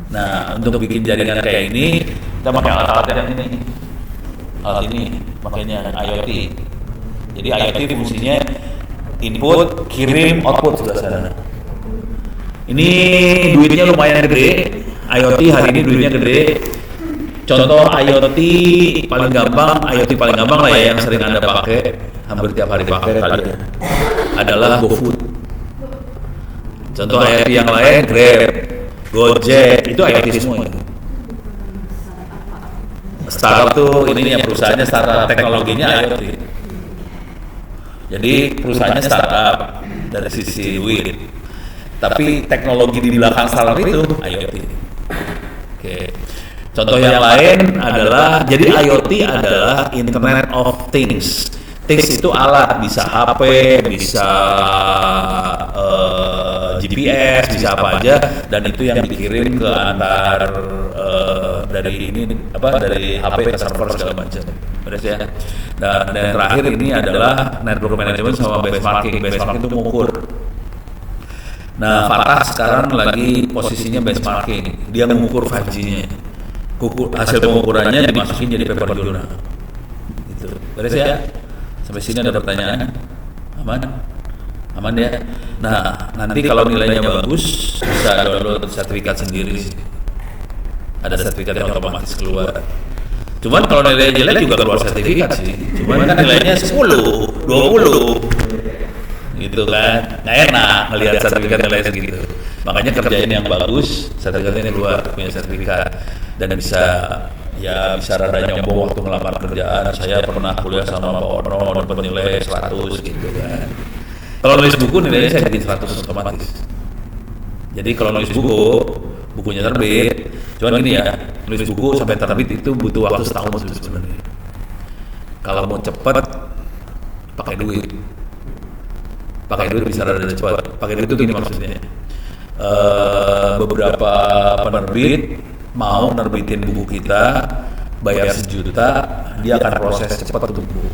Nah, untuk bikin jaringan kayak ini, kita pakai alat yang ini. Alat ini, makanya IoT. Jadi IoT fungsinya input, kirim, output sudah sana. Ini duitnya lumayan gede. IoT hari ini duitnya gede. Contoh IoT paling gampang lah ya yang sering Anda pakai, hampir tiap hari pakai kali ya, adalah GoFood. Contoh IoT yang lain, Grab, Gojek, itu IoT semua. Startup tuh ini yang perusahaannya startup, teknologinya IoT. Jadi perusahaannya startup dari sisi duit, tapi teknologi di belakang startup itu IoT. Oke. Contoh yang lain adalah, jadi IoT adalah Internet of Things. Things itu alat, bisa HP, bisa GPS, bisa apa aja, dan itu yang dikirim ke antar dari HP ke server segala macam. Beres ya. Dan yang terakhir ini adalah network management sama benchmarking. Benchmarking itu mengukur. Nah, Fatah sekarang lagi posisinya benchmarking. Dia mengukur 5G-nya. Hasil pengukurannya dimasukin jadi paper jurnal. Gitu. Beres ya. Sampai sini ada pertanyaan? Aman ya. Nah, nanti kalau nilainya bagus bisa download sertifikat sendiri. Ada sertifikat yang otomatis keluar. Cuman kalau nilainya jelek juga keluar sertifikat sih. Cuman kan nilainya 10, 20. Gitu kan. Nggak enak melihat sertifikat nilai segitu. Makanya kerjain yang bagus, sertifikatnya keluar, punya sertifikat, dan bisa rada nyombong waktu ngelamar kerjaan. Saya pernah kuliah sama Pak Ono, dapat nilai 100 gitu kan. Kalau nulis buku nilainya saya bikin 100 otomatis. Jadi kalau nulis bukunya terbit. Cuman gini ya, nulis buku sampai terbit itu butuh waktu setahun sebenarnya. Kalau mau cepat, pakai duit. Pakai duit bisa rada cepat. Pakai duit itu gini maksudnya. Beberapa penerbit mau nerbitin buku kita, bayar 1 juta, dia akan proses cepat untuk buku.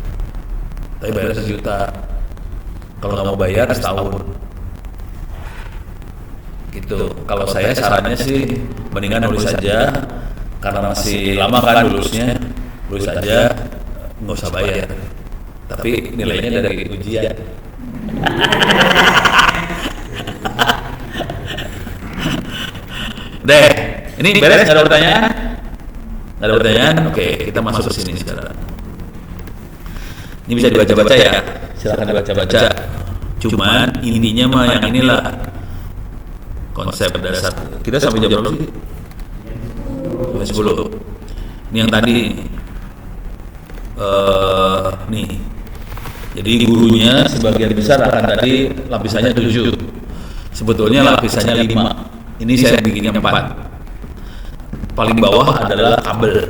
Tapi bayar 1 juta. Kalau nggak mau bayar setahun. Gitu. Kalau saya sarannya sih mendingan nulis saja, karena masih lama kan lulusnya, nulis saja, nggak usah bayar. Tapi nilainya dari ujian. Deh, ini beres, nggak ada pertanyaan? Nggak ada pertanyaan? Oke, kita masuk ke sini sekarang. Ini bisa dibaca-baca ya, silakan dibaca-baca. Cuman intinya mah yang inilah konsep dasar. Kita sampai jam berapa sih? 10. Ini yang tadi nih. Jadi gurunya sebagian besar akan tadi lapisannya 7. Sebetulnya lapisannya 5. Ini saya bikinnya 4. Paling bawah adalah kabel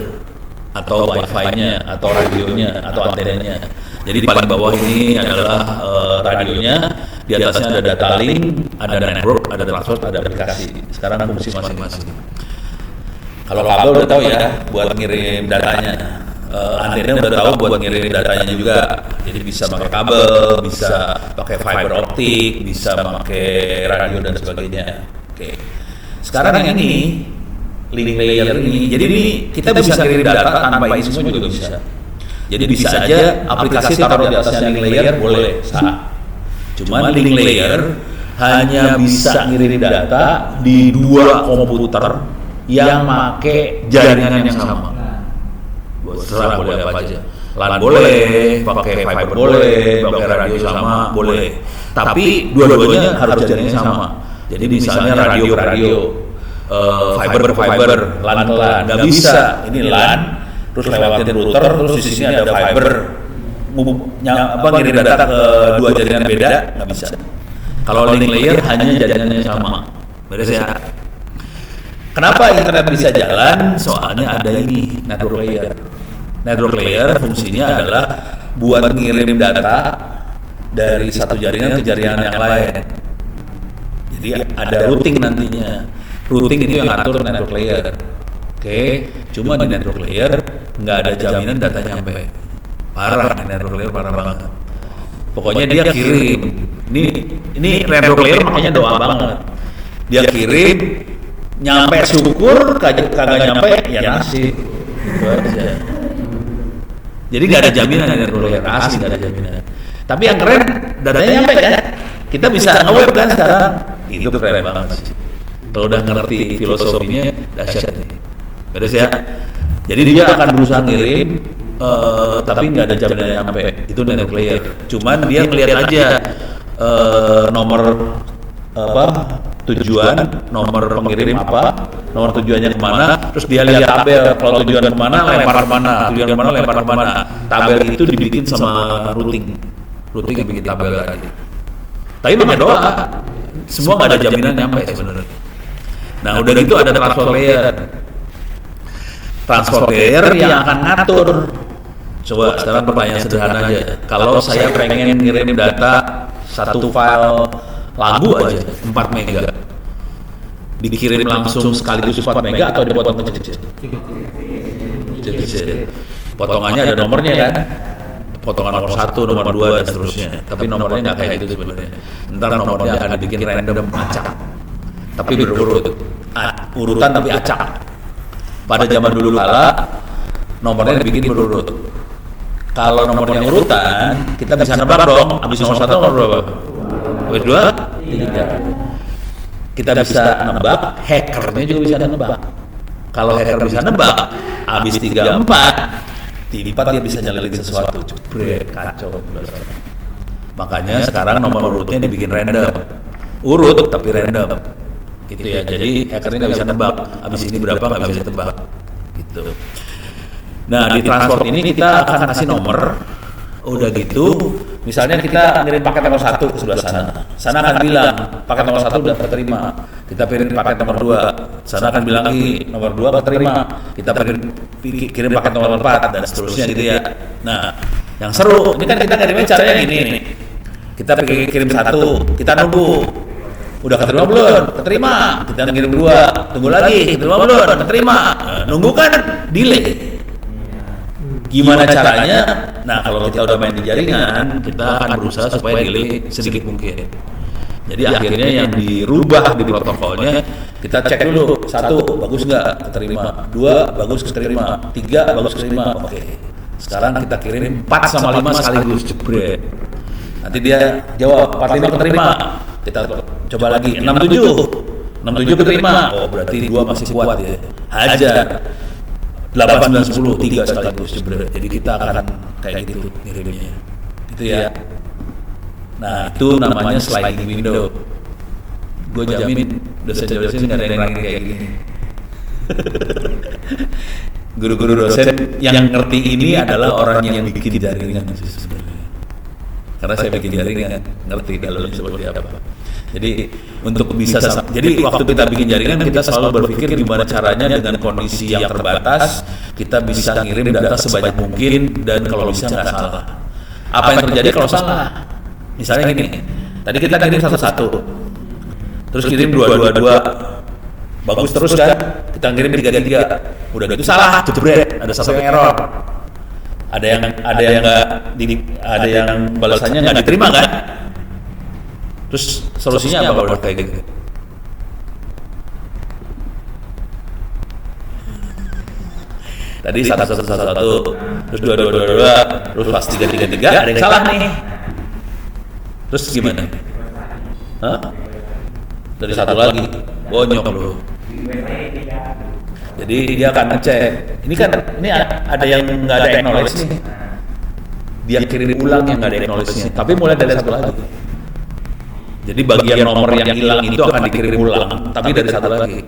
atau wifi-nya atau radionya atau antenanya. Jadi paling bawah ini adalah radionya, Di atasnya ada data link, ada network, ada transport, ada aplikasi. Sekarang fungsi masing-masing. Kalau kabel udah tahu ya, buat ngirim datanya. Antena udah tahu buat ngirim datanya juga. Jadi bisa pakai kabel, bisa pakai fiber optik, bisa pakai radio dan sebagainya. Oke. Sekarang yang ini link layer ini, jadi ini kita bisa ngirim data tanpa ini semua juga bisa. Jadi bisa aja aplikasi taruh di atasnya link layer boleh sah. Cuman link layer hanya bisa ngirim data di 2 komputer yang pakai jaringan yang sama. Serah boleh apa aja. LAN boleh, pakai fiber boleh, pakai radio sama boleh. Tapi dua-duanya harus jaringannya sama. Jadi misalnya radio ke radio, fiber ke fiber, LAN ke LAN, nggak bisa. Ini LAN, terus lewatin router, terus di sini ada fiber, ngirim data ke 2 jaringan beda, nggak bisa. Kalau link layer hanya jaringannya sama, beres ya. Kenapa internet bisa jalan? Soalnya ada ini network layer. Network layer fungsinya adalah buat ngirim data dari satu jaringan ke jaringan yang lain. Jadi ada routing nantinya. Routing itu yang ngatur network layer. Oke, cuma di network layer nggak ada jaminan datanya nyampe. Parah, network layer parah banget. Pokoknya dia kirim. Ini network layer makanya doa banget. Dia kirim, nyampe syukur, kagak nyampe ya nasib. Itu aja. Jadi nggak ada jaminan network layer asli, nggak ada jaminan. Tapi yang keren datanya nyampe kan? Kita bisa nge-web kan sekarang. Itu keren banget sih. Kalau udah ngerti filosofinya dahsyat nih. Beres ya. Jadi dia akan berusaha ngirim, tapi nggak ada jaminan yang nyampe. Itu network layer. Cuman dia ngeliat aja nomor tujuan, nomor pengirim apa, nomor tujuannya kemana, terus dia lihat tabel, kalau tujuan kemana, lempar kemana, tujuan kemana, lempar kemana. Tabel itu dibikin sama routing yang bikin tabel tadi. Tapi pakai doa, semua nggak ada jaminan nyampe sebenarnya. Nah udah gitu ada transport layer yang akan ngatur. Coba sekarang pertanyaan sederhana aja, kalau saya pengen ngirim data satu file lagu aja 4 mega, dikirim langsung sekaligus 4 mega atau dipotong kecil-kecil? Potongannya ada nomornya kan, potongan nomor 1, nomor 2 dan seterusnya. Tapi nomornya nggak kayak gitu sebenarnya. Ntar nomornya akan dibikin random acak, tapi berurut, urutan tapi acak. Pada zaman dulu kala nomornya dibikin berurut. Kalau nomornya urutan, kita bisa nebak dong. Abis nomor 1 nomor berapa? Abis 2, 3. Kita bisa nebak, hackernya juga bisa nebak. Kalau hacker bisa nebak, abis 3, 4, di 4 dia bisa nyelidiki sesuatu. Jebret, kacau. Makanya sekarang nomor urutnya dibikin random. Urut tapi random. Gitu ya. Jadi hackernya nggak bisa nebak. Abis ini berapa nggak bisa ditebak. Gitu. Nah di transport ini kita akan kasih nomor. Udah gitu, misalnya kita ngirim paket nomor 1 ke sebelah sana akan bilang paket nomor 1 udah terima. Kita kirim paket nomor 2, sana akan bilang lagi nomor 2 terima. Kita kirim paket nomor 4 dan seterusnya gitu ya. Nah, yang seru, ini kan kita ngirimnya caranya gini nih. Kita kirim 1, kita nunggu. Udah keterima belum? Keterima. Kita ngirim 2, tunggu lagi. Keterima belum? Keterima. Nunggu kan delay. Gimana caranya? Nah, kalau kita udah main di jaringan, kita akan berusaha supaya delay sedikit mungkin. Jadi akhirnya yang dirubah di protokolnya, kita cek dulu. 1, bagus nggak keterima. 2, bagus keterima. 3, bagus keterima. Oke. Sekarang kita kirim 4 sama 5 sekaligus. Jebret. Nanti dia jawab 45 keterima. Kita coba lagi 67 keterima. Oh, berarti 2 masih kuat ya. Hajar. 8, 9, 10, 3 sekaligus jebret. Jadi kita akan kayak gitu ngirimnya. Gitu ya. Nah itu namanya sliding window. Gue jamin dosen-dosen nggak ada yang lagi kayak gini. Guru-guru dosen yang ngerti ini adalah orang yang bikin jaringan sebenarnya. Karena saya bikin jaringan, ngerti dalamnya seperti apa. Jadi untuk bisa, jadi waktu kita bikin jaringan kita selalu berpikir gimana caranya dengan kondisi yang terbatas kita bisa ngirim data sebanyak mungkin dan kalau bisa nggak salah. Apa yang terjadi kalau salah? Misalnya gini, Tadi kita kirim satu-satu, terus kirim dua, bagus terus kan? Kita kirim tiga, udah gitu salah, jebret, ada satu yang error, ada yang ada yang balasannya nggak diterima kan? Terus solusinya apa kalau kayak gitu? Tadi satu, terus dua, terus pas tiga, ada yang salah nih. Terus gimana? Hah? Dari satu lagi, bonyok loh. Jadi dia akan ngecek. Ini ada yang nggak ada acknowledge nih. Dia kirim ulang yang nggak ada acknowledge-nya. Tapi mulai dari satu lagi. Jadi bagian nomor yang hilang itu akan dikirim ulang, tapi dari satu lagi,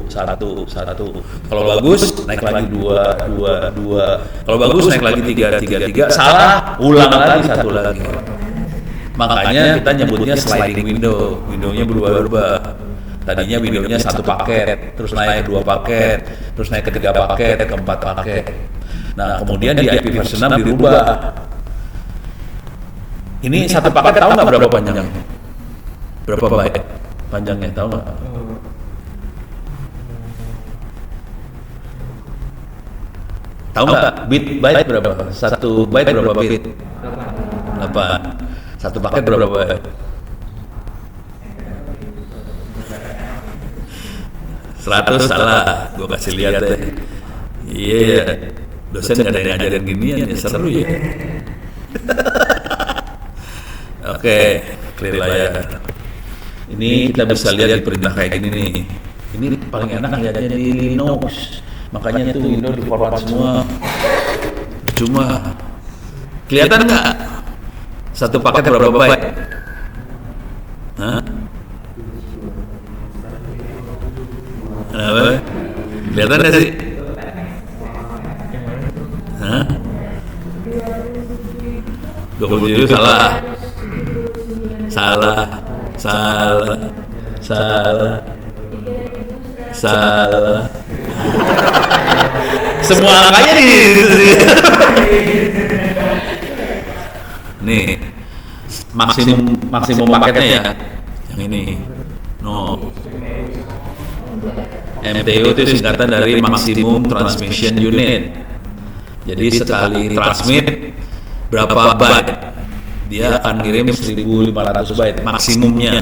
satu. Kalau bagus naik lagi dua. Kalau bagus naik lagi tiga. Salah, ulang lagi satu lagi. Makanya kita nyebutnya sliding window. Windownya berubah-ubah. Tadinya windownya satu paket, terus naik ke 2 paket, terus naik ke 3 paket, ke 4 paket. Nah kemudian di IP version 6 dirubah. Ini satu paket tahu nggak berapa panjangnya? Berapa byte panjangnya, tahu nggak? Tahu nggak byte berapa? Satu byte berapa bit? 8. Satu paket berapa byte? 100 salah, gue kasih lihat deh. Iya, dosen nggak ada yang ngajarin ginian ya, seru ya. Oke, clear layar. Ini kita bisa lihat di perintah kayak gini nih. Ini paling enak lihatnya di Linux. Makanya tuh Windows di format semua. Cuma kelihatan nggak? Satu paket berapa byte? Hah? Apa? Kelihatan nggak sih? Hah? 27 salah. Semua angkanya di nih maksimum paketnya ya yang ini. No, MTU itu singkatan dari Maximum Transmission Unit. Jadi sekali transmit berapa byte, dia akan kirim 1500 byte maksimumnya.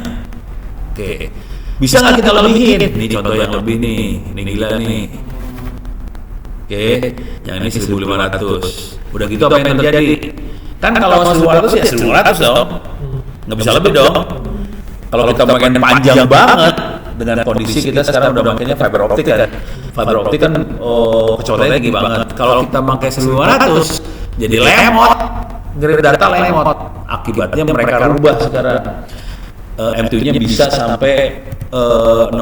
Oke, bisa nggak kita lebihin? Ini contoh yang lebih nih, ini gila nih. Oke, yang ini 1500. Udah gitu apa yang terjadi? Kan kalau 1500 ya 1500 dong, nggak bisa lebih dong. Kalau kita makin panjang banget, dengan kondisi kita sekarang udah makanya fiber optik kan. Fiber optik kan kecocokannya tinggi banget. Kalau kita pakai 1500 jadi lemot, ngirim data lemot. Akibatnya mereka rubah sekarang. M2-nya bisa sampai 64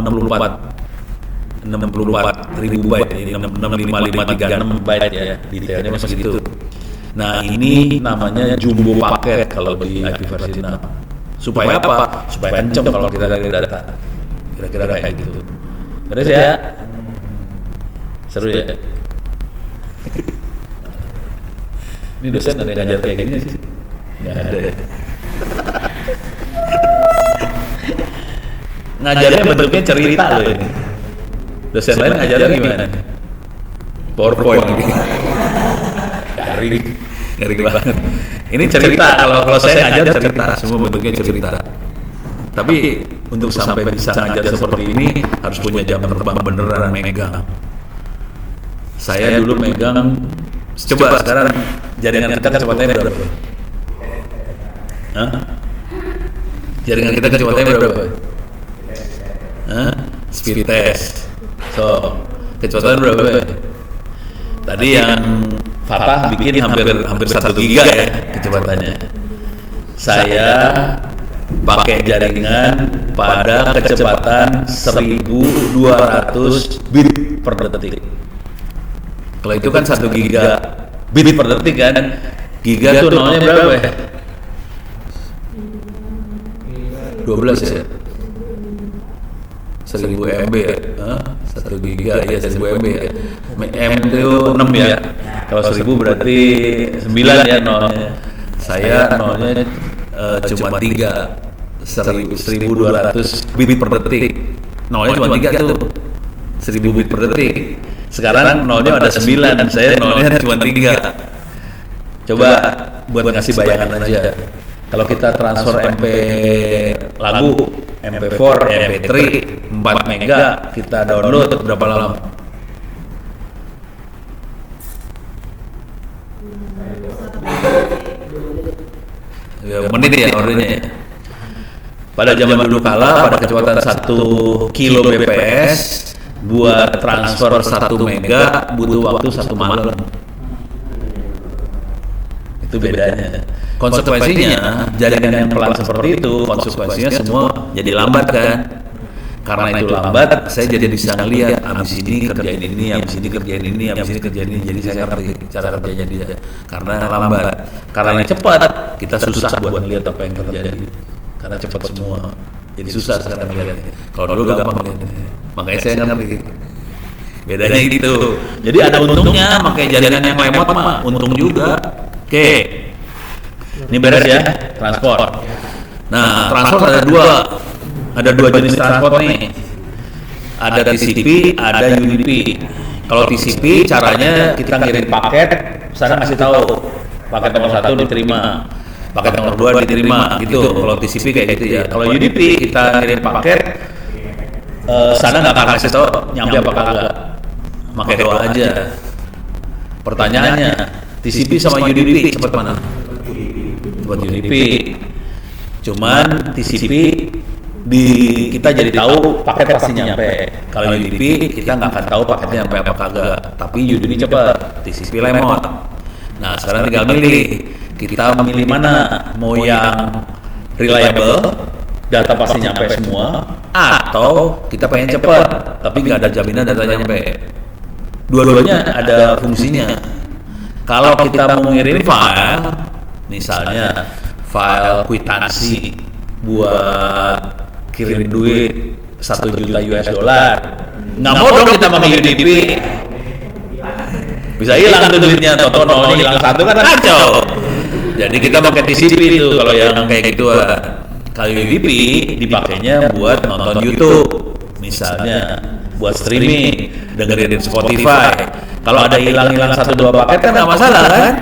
ribu byte, jadi 65536 byte ya, detailnya masih gitu. Nah ini namanya jumbo paket kalau di IP versi 6. Supaya apa? Supaya kenceng kalau kita kirim data. Kira-kira kayak gitu. Terus ya, seru ya. Ini dosen ada yang ngajar kayak gini sih? Nggak ada ya. Ngajarnya bentuknya cerita loh ini. Dosen lain ngajarnya gimana? PowerPoint gitu. Garing banget. Ini cerita, kalau saya ngajar cerita, semua bentuknya cerita. Tapi untuk sampai bisa ngajar seperti ini harus punya jam terbang beneran megang. Saya dulu megang, coba sekarang jaringan kita kecepatannya berapa? Hah? Jaringan kita kecepatannya berapa? Hah? Speed test. So, kecepatan berapa? Tadi yang Fatah bikin hampir 1 giga ya kecepatannya. Saya pakai jaringan pada kecepatan 1200 bit per detik. Kalau itu kan 1 giga bit per detik kan. Giga tuh nolnya berapa ya? 12 ya? 1000 MB ya? 1 giga ya 1000 MB ya? M itu 6 ya? Kalau 1000 berarti 9 ya nolnya. Saya nolnya cuma 3. 1200 bit per detik. Nolnya cuma 3 tuh. 1000 bit per detik. Sekarang nolnya ada 9, saya nolnya cuma 3. Coba buat ngasih bayangan aja. Kalau kita transfer MP lagu, MP4, MP3, 4 mega, kita download berapa lama? Ya, menit ya ordernya ya. Pada zaman dulu kala, pada kecepatan 1 kilo bps, buat transfer 1 mega butuh waktu 1 malam. Itu bedanya. Konsekuensinya, jaringan yang pelan seperti itu, konsekuensinya semua jadi lambat kan. Karena itu lambat, saya jadi bisa ngeliat abis ini kerjain ini, abis ini kerjain ini, abis ini kerjain ini. Jadi saya ngerti cara kerjanya dia. Karena lambat, karena cepat, kita susah buat ngeliat apa yang terjadi. Karena cepat semua, jadi susah sekarang ngeliatnya. Kalau dulu gampang ngeliatnya, makanya saya ngerti. Bedanya gitu. Jadi ada untungnya, makanya jaringan yang lemot mah untung juga. Oke, ini beres ya, transport. Nah, transport ada dua jenis transport nih. Ada TCP, ada UDP. Kalau TCP caranya kita ngirim paket, sana ngasih tahu paket nomor 1 diterima, paket nomor 2 diterima, gitu. Kalau TCP kayak gitu ya. Kalau UDP kita ngirim paket, sana nggak akan kasih tahu nyampe apa kagak. Pakai doa aja. Pertanyaannya, TCP sama UDP cepat mana? Buat UDP. Cuman TCP kita jadi tahu paket pasti nyampe. Kalau UDP kita nggak akan tahu paketnya nyampe apa kagak. Tapi UDP cepat, TCP lemot. Nah sekarang tinggal milih. Kita memilih mana? Mau yang reliable, data pasti nyampe semua, atau kita pengen cepat, tapi nggak ada jaminan datanya nyampe. Dua-duanya ada fungsinya. Kalau kita mau ngirim file, misalnya file kwitansi buat kirim duit 1 juta US dollar, nggak mau dong kita pakai UDP, bisa hilang tuh duitnya, atau nolnya hilang 1 kan kacau. Jadi kita pakai TCP itu kalau yang kayak gitu. Kalau UDP dipakainya buat nonton YouTube, misalnya buat streaming, dengerin Spotify. Kalau ada hilang-hilang 1-2 paket kan nggak masalah kan?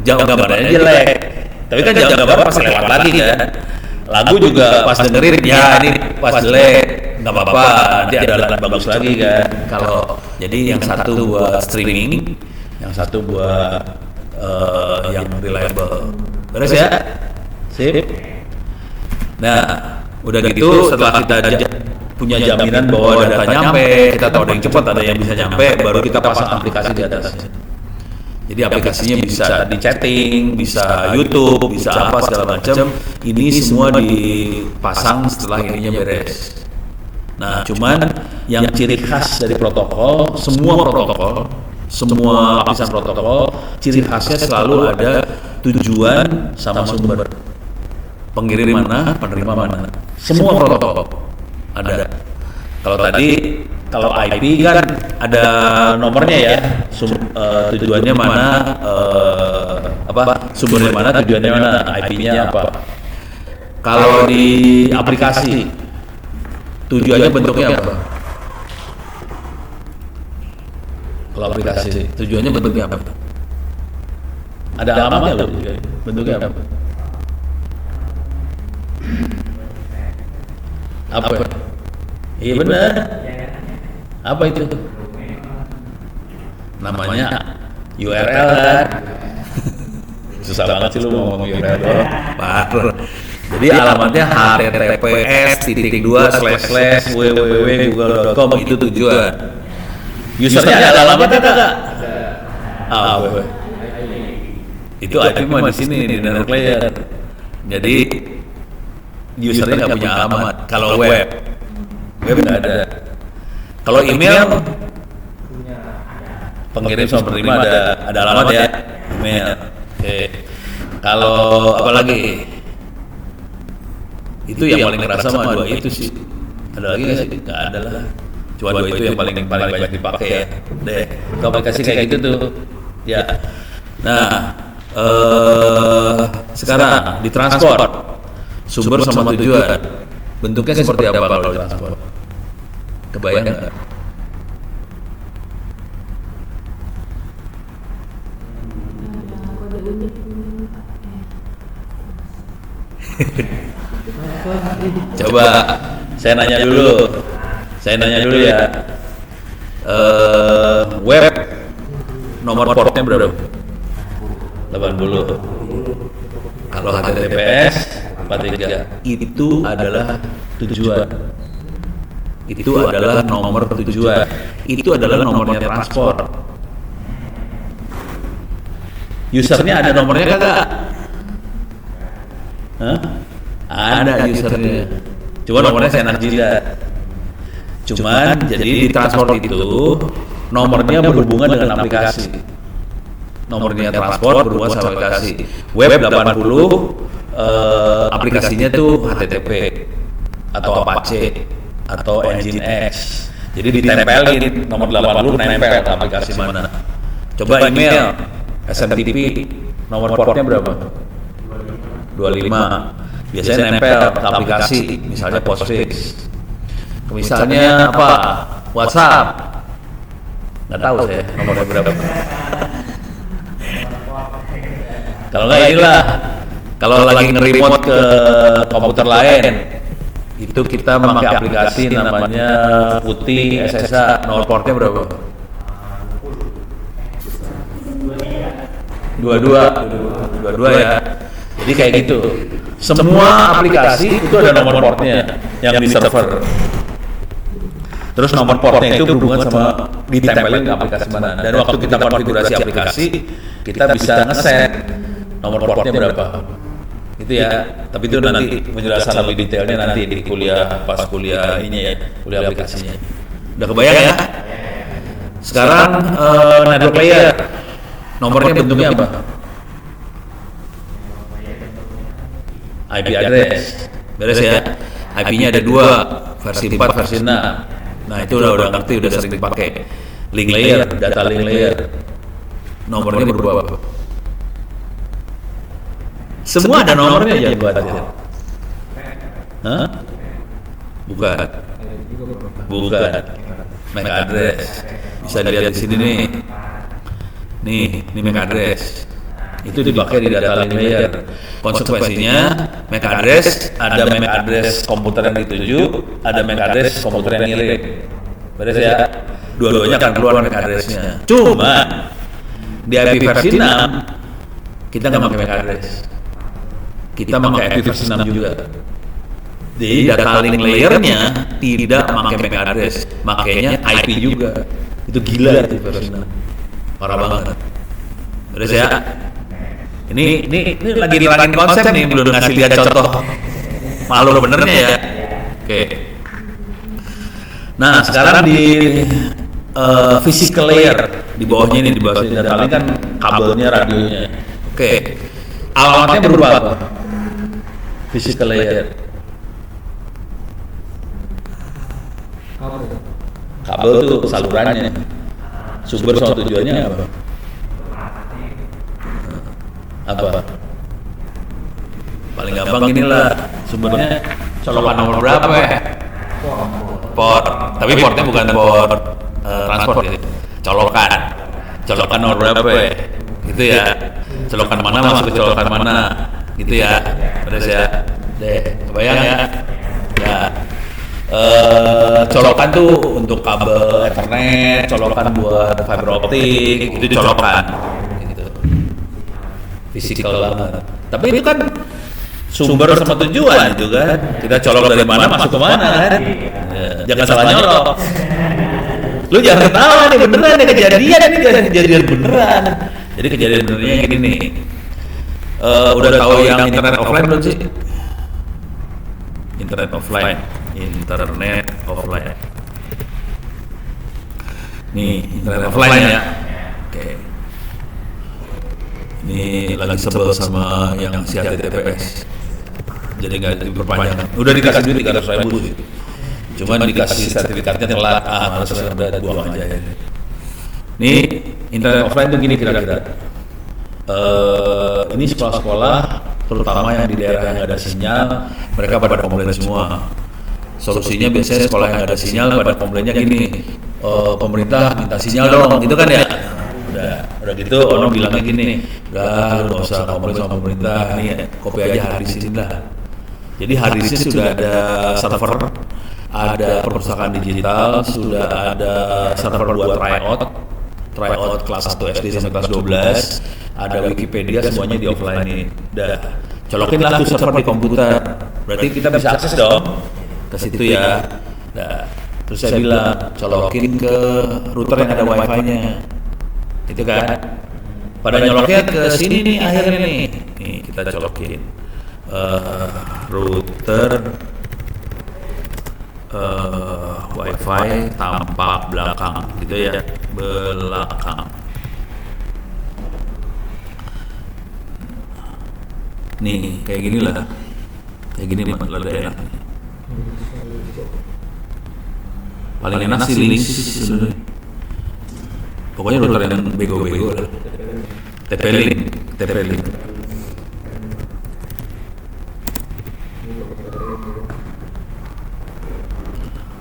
Jangan gambarnya jelek, tapi kan jangan gambar pas lewat lagi kan. Lagu juga pas dengerin, ya ini pas jelek, nggak apa-apa, nanti ada alat bagus lagi kan. Kalau jadi yang satu buat streaming, yang satu buat yang reliable. Beres ya? Sip. Nah, udah gitu setelah kita punya jaminan bahwa data nyampe, kita tahu ada yang cepat, ada yang bisa nyampe, baru kita pasang aplikasi di atasnya. Jadi aplikasinya bisa di chatting, bisa YouTube, bisa apa segala macam. Ini semua dipasang setelah ininya beres. Nah, cuman yang ciri khas dari protokol, semua lapisan protokol, ciri khasnya selalu ada tujuan sama sumber. Pengirim mana, penerima mana. Semua protokol ada. Kalau IP kan ada nomornya ya, tujuannya mana, sumbernya mana, tujuannya mana, IP-nya apa. Kalau di aplikasi tujuannya bentuknya apa? Kalau aplikasi tujuannya bentuknya apa? Ada alamatnya loh, bentuknya apa? Apa? Iya benar. Apa itu? Namanya URL kan? Susah banget sih lu ngomong URL. Parah. Jadi alamatnya http://www.google.com itu tujuan. Usernya ada alamatnya kagak? Itu IP mah di sini di network layer. Jadi usernya nggak punya alamat. Kalau web nggak ada. Kalau email, pengirim sama penerima ada alamat ya, email. Oke. Kalau apa lagi? Itu yang paling kerasa mah 2 itu sih. Ada lagi nggak sih? Nggak ada lah. Cuma 2 itu yang paling banyak dipakai ya. Deh, aplikasi kayak gitu tuh. Ya. Nah, sekarang di transport. Sumber sama tujuan. Bentuknya seperti apa kalau transport? Kebayang nggak? Coba saya nanya dulu ya. Web nomor portnya berapa? 80. Kalau HTTPS 43. Itu adalah tujuan. Itu adalah nomor tujuan. Itu adalah nomornya transport. Usernya ada nomornya kagak? Hah? Ada usernya. Cuma nomornya saya jidat. Cuman jadi di transport itu nomornya berhubungan dengan aplikasi. Nomornya transport berhubungan sama aplikasi. Web 80, aplikasinya tuh HTTP atau Apache atau Nginx. Jadi ditempelin nomor 80 nempel ke aplikasi mana. Coba email SMTP nomor portnya berapa? 25. Biasanya nempel ke aplikasi, misalnya Postfix. Misalnya apa? WhatsApp. Nggak tahu saya nomornya berapa. Kalau nggak inilah, kalau lagi nge-remote ke komputer lain, itu kita memakai aplikasi namanya Putih SSH. Nomor portnya berapa? 22 ya. Jadi kayak gitu. Semua aplikasi itu ada nomor portnya yang di server. Terus nomor portnya itu berhubungan sama ditempelin ke aplikasi mana. Dan waktu kita konfigurasi aplikasi, kita bisa ngeset nomor portnya berapa. Itu ya. Tapi itu nanti penjelasan lebih detailnya nanti di kuliah, pas kuliah ini ya, kuliah aplikasinya. Udah kebayang ya? Sekarang network layer. Nomornya bentuknya apa? IP address. Beres ya. IP-nya ada 2, versi 4, versi 6. Nah, itu udah ngerti, udah sering dipakai. Link layer, data link layer. Nomornya berubah apa? Semua ada nomornya ya buat dia. Hah? Bukan. MAC address. Bisa dilihat di sini nih. Nih MAC address. Itu dipakai di data link layer. Konsekuensinya MAC address, ada MAC address komputer yang dituju, ada MAC address komputer yang ngirim. Beres ya. Dua-duanya akan keluar MAC address-nya. Cuma di IP versi 6 kita nggak pakai MAC address. Kita pakai IP versi 6 juga. Jadi data link layer-nya tidak pakai MAC address, makanya IP juga. Itu gila itu versi 6. Parah banget. Beres ya. Ini lagi nerangin konsep nih, belum ngasih lihat contoh malu benernya ya. Oke. Nah, sekarang di physical layer di bawahnya ini, di bawah data link kan kabelnya, radionya. Oke. Alamatnya berubah apa? Physical layer. Kabel itu salurannya. Sumber sama tujuannya apa? Apa? Paling gampang inilah sumbernya colokan nomor berapa ya? Port. Tapi portnya bukan port transport ya. Colokan nomor berapa ya? Gitu ya. Colokan mana masuk ke colokan mana? Gitu ya. Beres ya. Deh, kebayang ya? Ya. Colokan tuh untuk kabel Ethernet, colokan buat fiber optik, itu colokan. Fisikal banget. Tapi itu kan sumber sama tujuan itu kan. Kita colok dari mana masuk ke mana kan. Ya, jangan salah nyolok. Lu jangan ketawa nih, beneran nih kejadian beneran. Jadi kejadian benernya gini nih. Udah tahu yang internet offline belum sih? Internet offline. Nih, internet offline ya. Oke. Ini lagi sebel sama yang si HTTPS. Jadi nggak diperpanjang. Udah dikasih duit 300.000 gitu. Cuman dikasih sertifikatnya telat. Males udah buang aja ya. Nih internet offline tuh gini kira-kira. Ini sekolah-sekolah terutama yang di daerah yang nggak ada sinyal, mereka pada komplain semua. Solusinya biasanya sekolah yang nggak ada sinyal pada komplainnya gini, pemerintah minta sinyal dong, gitu kan ya. Udah gitu Ono bilangnya gini, udah lu nggak usah komplain sama pemerintah, nih kopi aja harddisk lah. Jadi harddisknya sudah ada server, ada perpustakaan digital, sudah ada server buat tryout kelas 1 SD sampai kelas 12, ada Wikipedia, semuanya di offline nih. Udah colokin lah tuh server di komputer, berarti kita bisa akses dong ke situ ya. Nah, terus saya bilang colokin ke router yang ada wifi-nya, itu kan. Pada nyoloknya ke sini nih akhirnya nih kita colokin router wifi tampak belakang gitu ya, belakang. Nih kayak gini lah, kayak gini lebih enak. Paling enak sih link sebenarnya. Pokoknya router yang bego-bego lah. TP-Link.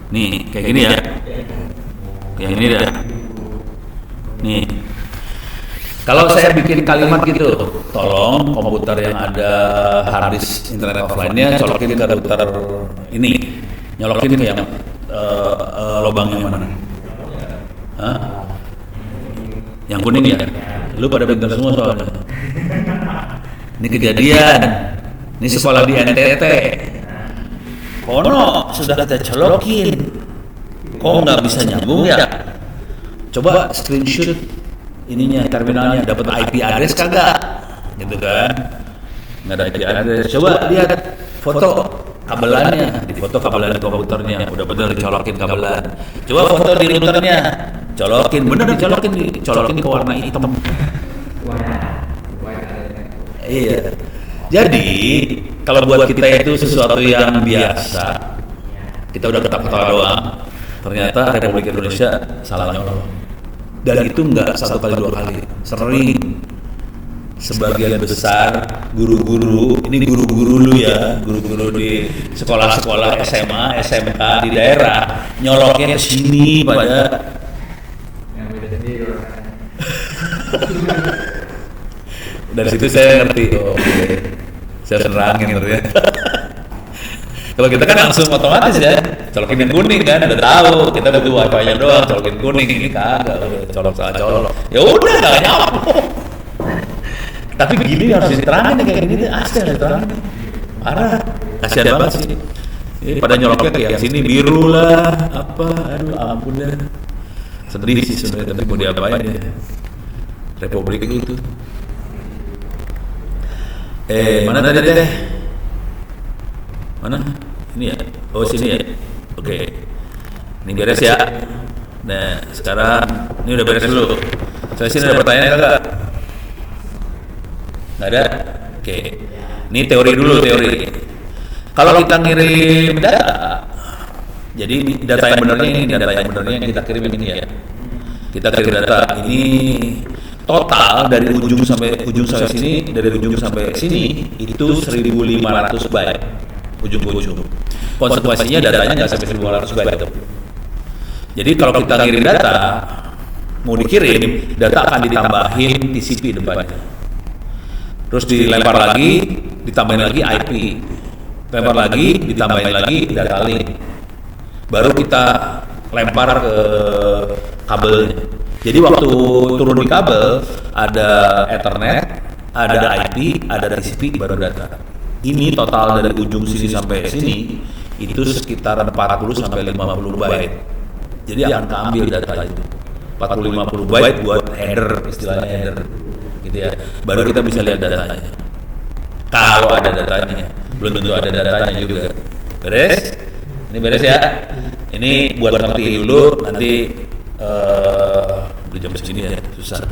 Nih kayak gini ya. Kayak gini dah. Nih. Kalau saya bikin kalimat gitu, tolong komputer yang ada harddisk internet offline-nya colokin ke router ini, nyolokin ke yang lubangnya mana? Hah? Yang kuning ya? Lu pada pintar semua soalnya. Ini kejadian. Ini sekolah di NTT. Kono sudah kita colokin. Kok nggak bisa nyambung ya? Coba screenshot ininya, terminalnya, dapat IP address kagak? Gitu kan? Nggak ada IP address. Coba lihat foto kabelannya, di foto kabelan komputernya, udah bener dicolokin kabelan. Coba foto di routernya, colokin, bener dicolokin ke warna hitam. Iya. Jadi kalau buat kita itu sesuatu yang biasa, kita udah ketawa doang. Ternyata Republik Indonesia salah nyolong. Dan itu enggak satu kali dua kali, sering. Sebagian besar guru-guru, ini guru-guru dulu ya, guru-guru di sekolah-sekolah SMA, SMK di daerah nyoloknya ke sini pada dari situ saya ngerti, saya serangin ternyata. Kalau kita kan langsung otomatis ya, colokin yang kuning kan, udah tahu kita butuh wifi-nya doang, colokin kuning, ini kagak, colok. Ya udah nggak nyambung. Tapi gini harus diterangin kayak gini, asli harus diterangin. Parah, kasihan banget sih. Pada nyoloknya kayak sini biru lah, apa, aduh ampun dah. Sedih sih sebenarnya, tapi mau diapain ya? Republik itu. Mana tadi deh? Mana? Ini ya? Oh sini ya? Oke. Ini beres ya. Nah sekarang ini udah beres dulu. Saya sini ada pertanyaan kagak? Nggak ada? Oke. Ini teori dulu, teori. Kalau kita ngirim data, jadi data yang benarnya ini, data yang benarnya yang kita kirim ini ya. Kita kirim data ini total dari ujung sampai sini, dari ujung sampai sini itu 1.500 byte ujung ke ujung. Konsekuensinya datanya nggak sampai 1.500 byte. Jadi kalau kita ngirim data, mau dikirim, data akan ditambahin TCP depannya. Terus dilempar lagi, ditambahin lagi IP, lempar lagi, ditambahin lagi data link. Baru kita lempar ke kabelnya. Jadi waktu turun di kabel ada Ethernet, ada IP, ada TCP, baru data. Ini total dari ujung sini sampai sini itu sekitar 40 sampai 50 byte. Jadi akan keambil data itu. 40-50 byte buat header, istilahnya header. Gitu ya. Baru kita bisa lihat datanya. Kalau ada datanya, belum tentu ada datanya juga. Beres? Ini beres ya. Ini buat ngerti dulu, nanti di jam segini ya, susah.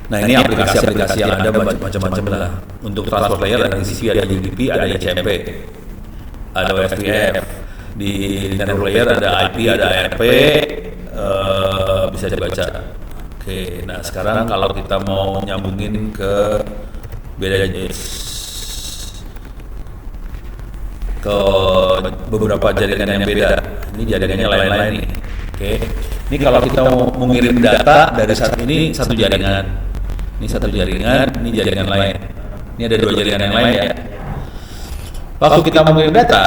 Nah ini aplikasi-aplikasi yang ada macam-macam lah. Untuk transport layer ada TCP, ada UDP, ada ICMP, ada OSPF. Di network layer ada IP, ada ARP, bisa dibaca. Oke, nah sekarang kalau kita mau nyambungin ke beda ke beberapa jaringan yang beda. Ini jaringannya lain-lain nih. Oke. Ini kalau kita mau mengirim data dari satu jaringan. Ini satu jaringan, ini jaringan lain. Ini ada dua jaringan yang lain ya. Waktu kita mengirim data,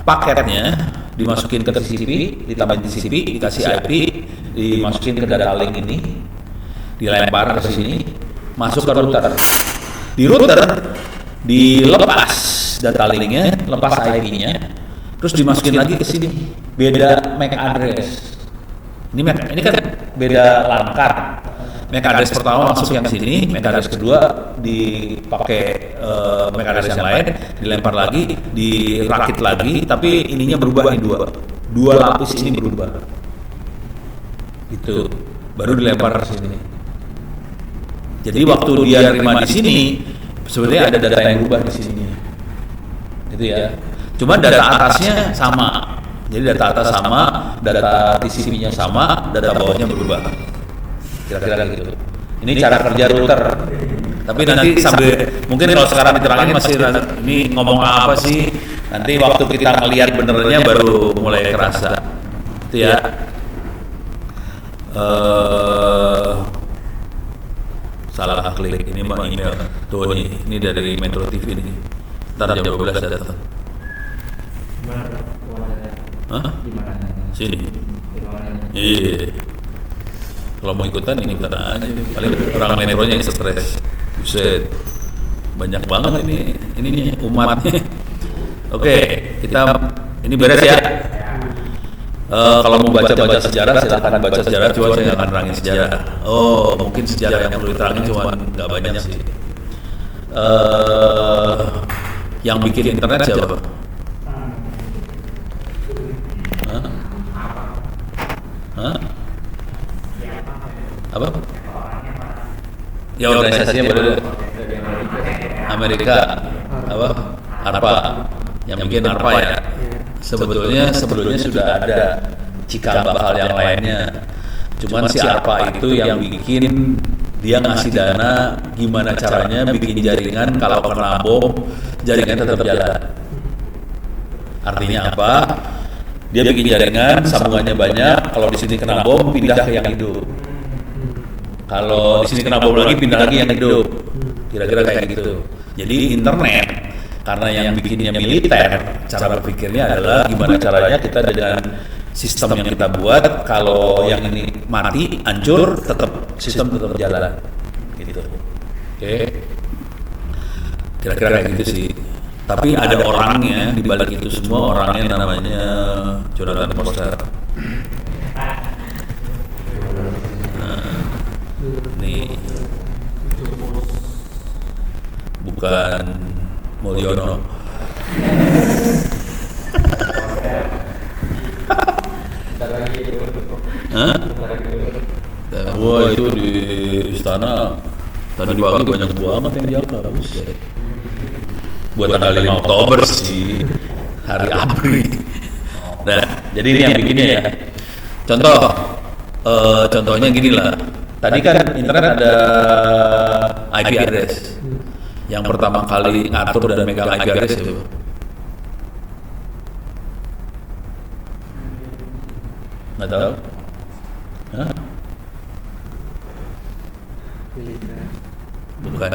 paketnya dimasukin ke TCP, ditambahin TCP, dikasih IP, dimasukin ke data link ini, dilempar ke sini, masuk ke router. Di router dilepas data linknya, lepas IP-nya, terus dimasukin lagi ke sini. Beda MAC address. Ini kan beda langkah. MAC address pertama masuk yang sini, MAC address kedua dipakai MAC address yang lain, dilempar lagi, dirakit lagi, tapi ininya berubah nih dua lapis ini berubah. Itu baru dilempar ke sini. Jadi waktu dia terima di sini, sebenarnya ada data yang berubah di sini. Gitu ya. Cuma data atasnya sama. Jadi data atas sama, data TCP-nya sama, data bawahnya berubah. Kira-kira gitu. Ini cara kerja router. Tapi nanti sambil mungkin kalau sekarang diterangin masih ini ngomong apa sih? Nanti waktu kita ngelihat benernya baru mulai kerasa. Itu ya. Salah klik ini mah email. Tuh ini dari Metro TV ini. Ntar jam 12 datang. Hah? Sini. Iya. Kalau mau ikutan ini ikutan aja. Paling orang metronya yang stres. Buset. Banyak banget ini umatnya. Oke, kita ini beres ya. Kalau mau baca sejarah silakan baca sejarah, cuma saya nggak akan terangin sejarah. Oh, mungkin sejarah yang perlu diterangin cuma nggak banyak sih. Yang bikin internet siapa? Hah? Apa? Ya organisasinya berbeda. Amerika apa? ARPA. Yang bikin ARPA ya. Sebetulnya sudah ada cikal bakal yang lainnya. Cuman si ARPA itu yang bikin, dia ngasih dana gimana caranya bikin jaringan kalau kena bom jaringan tetap jalan. Artinya apa? Dia bikin jaringan, sambungannya banyak. Kalau di sini kena bom, pindah ke yang hidup. Kalau di sini kena bom lagi, pindah lagi yang hidup. Kira-kira kayak gitu. Jadi internet, karena yang bikinnya militer, cara berpikirnya adalah gimana caranya kita dengan sistem yang kita buat, kalau yang ini mati, hancur, sistem tetap jalan. Gitu. Oke. Kira-kira kayak gitu sih. Tapi ada orangnya di balik itu semua, orangnya namanya Jonathan Foster. Nah, nih bukan Mulyono. Hah? Wah, itu di istana tadi pagi banyak banget yang jaga, buset. Buat tanggal 5 Oktober sih, hari ABRI. Nah, jadi ini yang bikinnya ya. Contohnya gini lah. Tadi kan internet ada IP address. Yang pertama kali ngatur dan megang IP address itu. Nggak tahu? Hah? Bukan.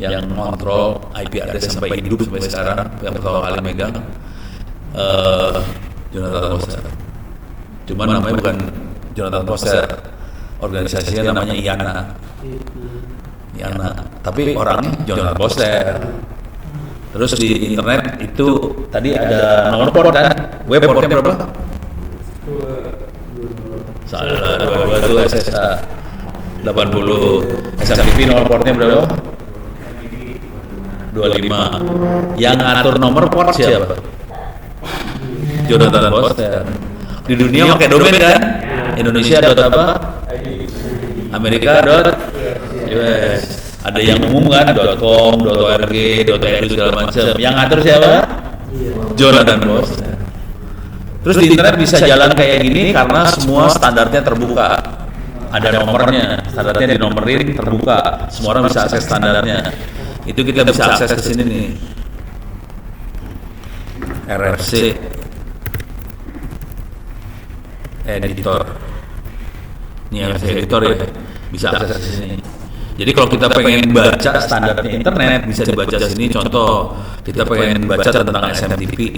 Yang kontrol IP address sampai hidup sampai sekarang, yang pertama kali megang Jonathan Foster. Cuman namanya bukan Jonathan Foster, organisasinya namanya IANA, tapi orangnya Jonathan Foster. Terus di internet itu tadi ada nomor port kan, web portnya berapa? Salah, 22 SSA 80, SMTP nomor portnya berapa? 25. Yang ngatur nomor port siapa? Jonathan Foster. Di dunia pakai domain kan? Indonesia apa? Amerika.us. Ada yang umum kan? .com, .org, .edu segala macam. Yang ngatur siapa? Jonathan Foster. Terus di internet bisa jalan kayak gini karena semua standarnya terbuka. ada nomornya, standarnya dinomerin, terbuka, semua orang bisa akses standarnya. Itu kita bisa akses ke sini nih, RFC editor. Ini RFC editor ya, bisa akses ke sini. Jadi kalau kita pengen baca standarnya internet bisa dibaca sini. Contoh, kita pengen baca tentang SMTP.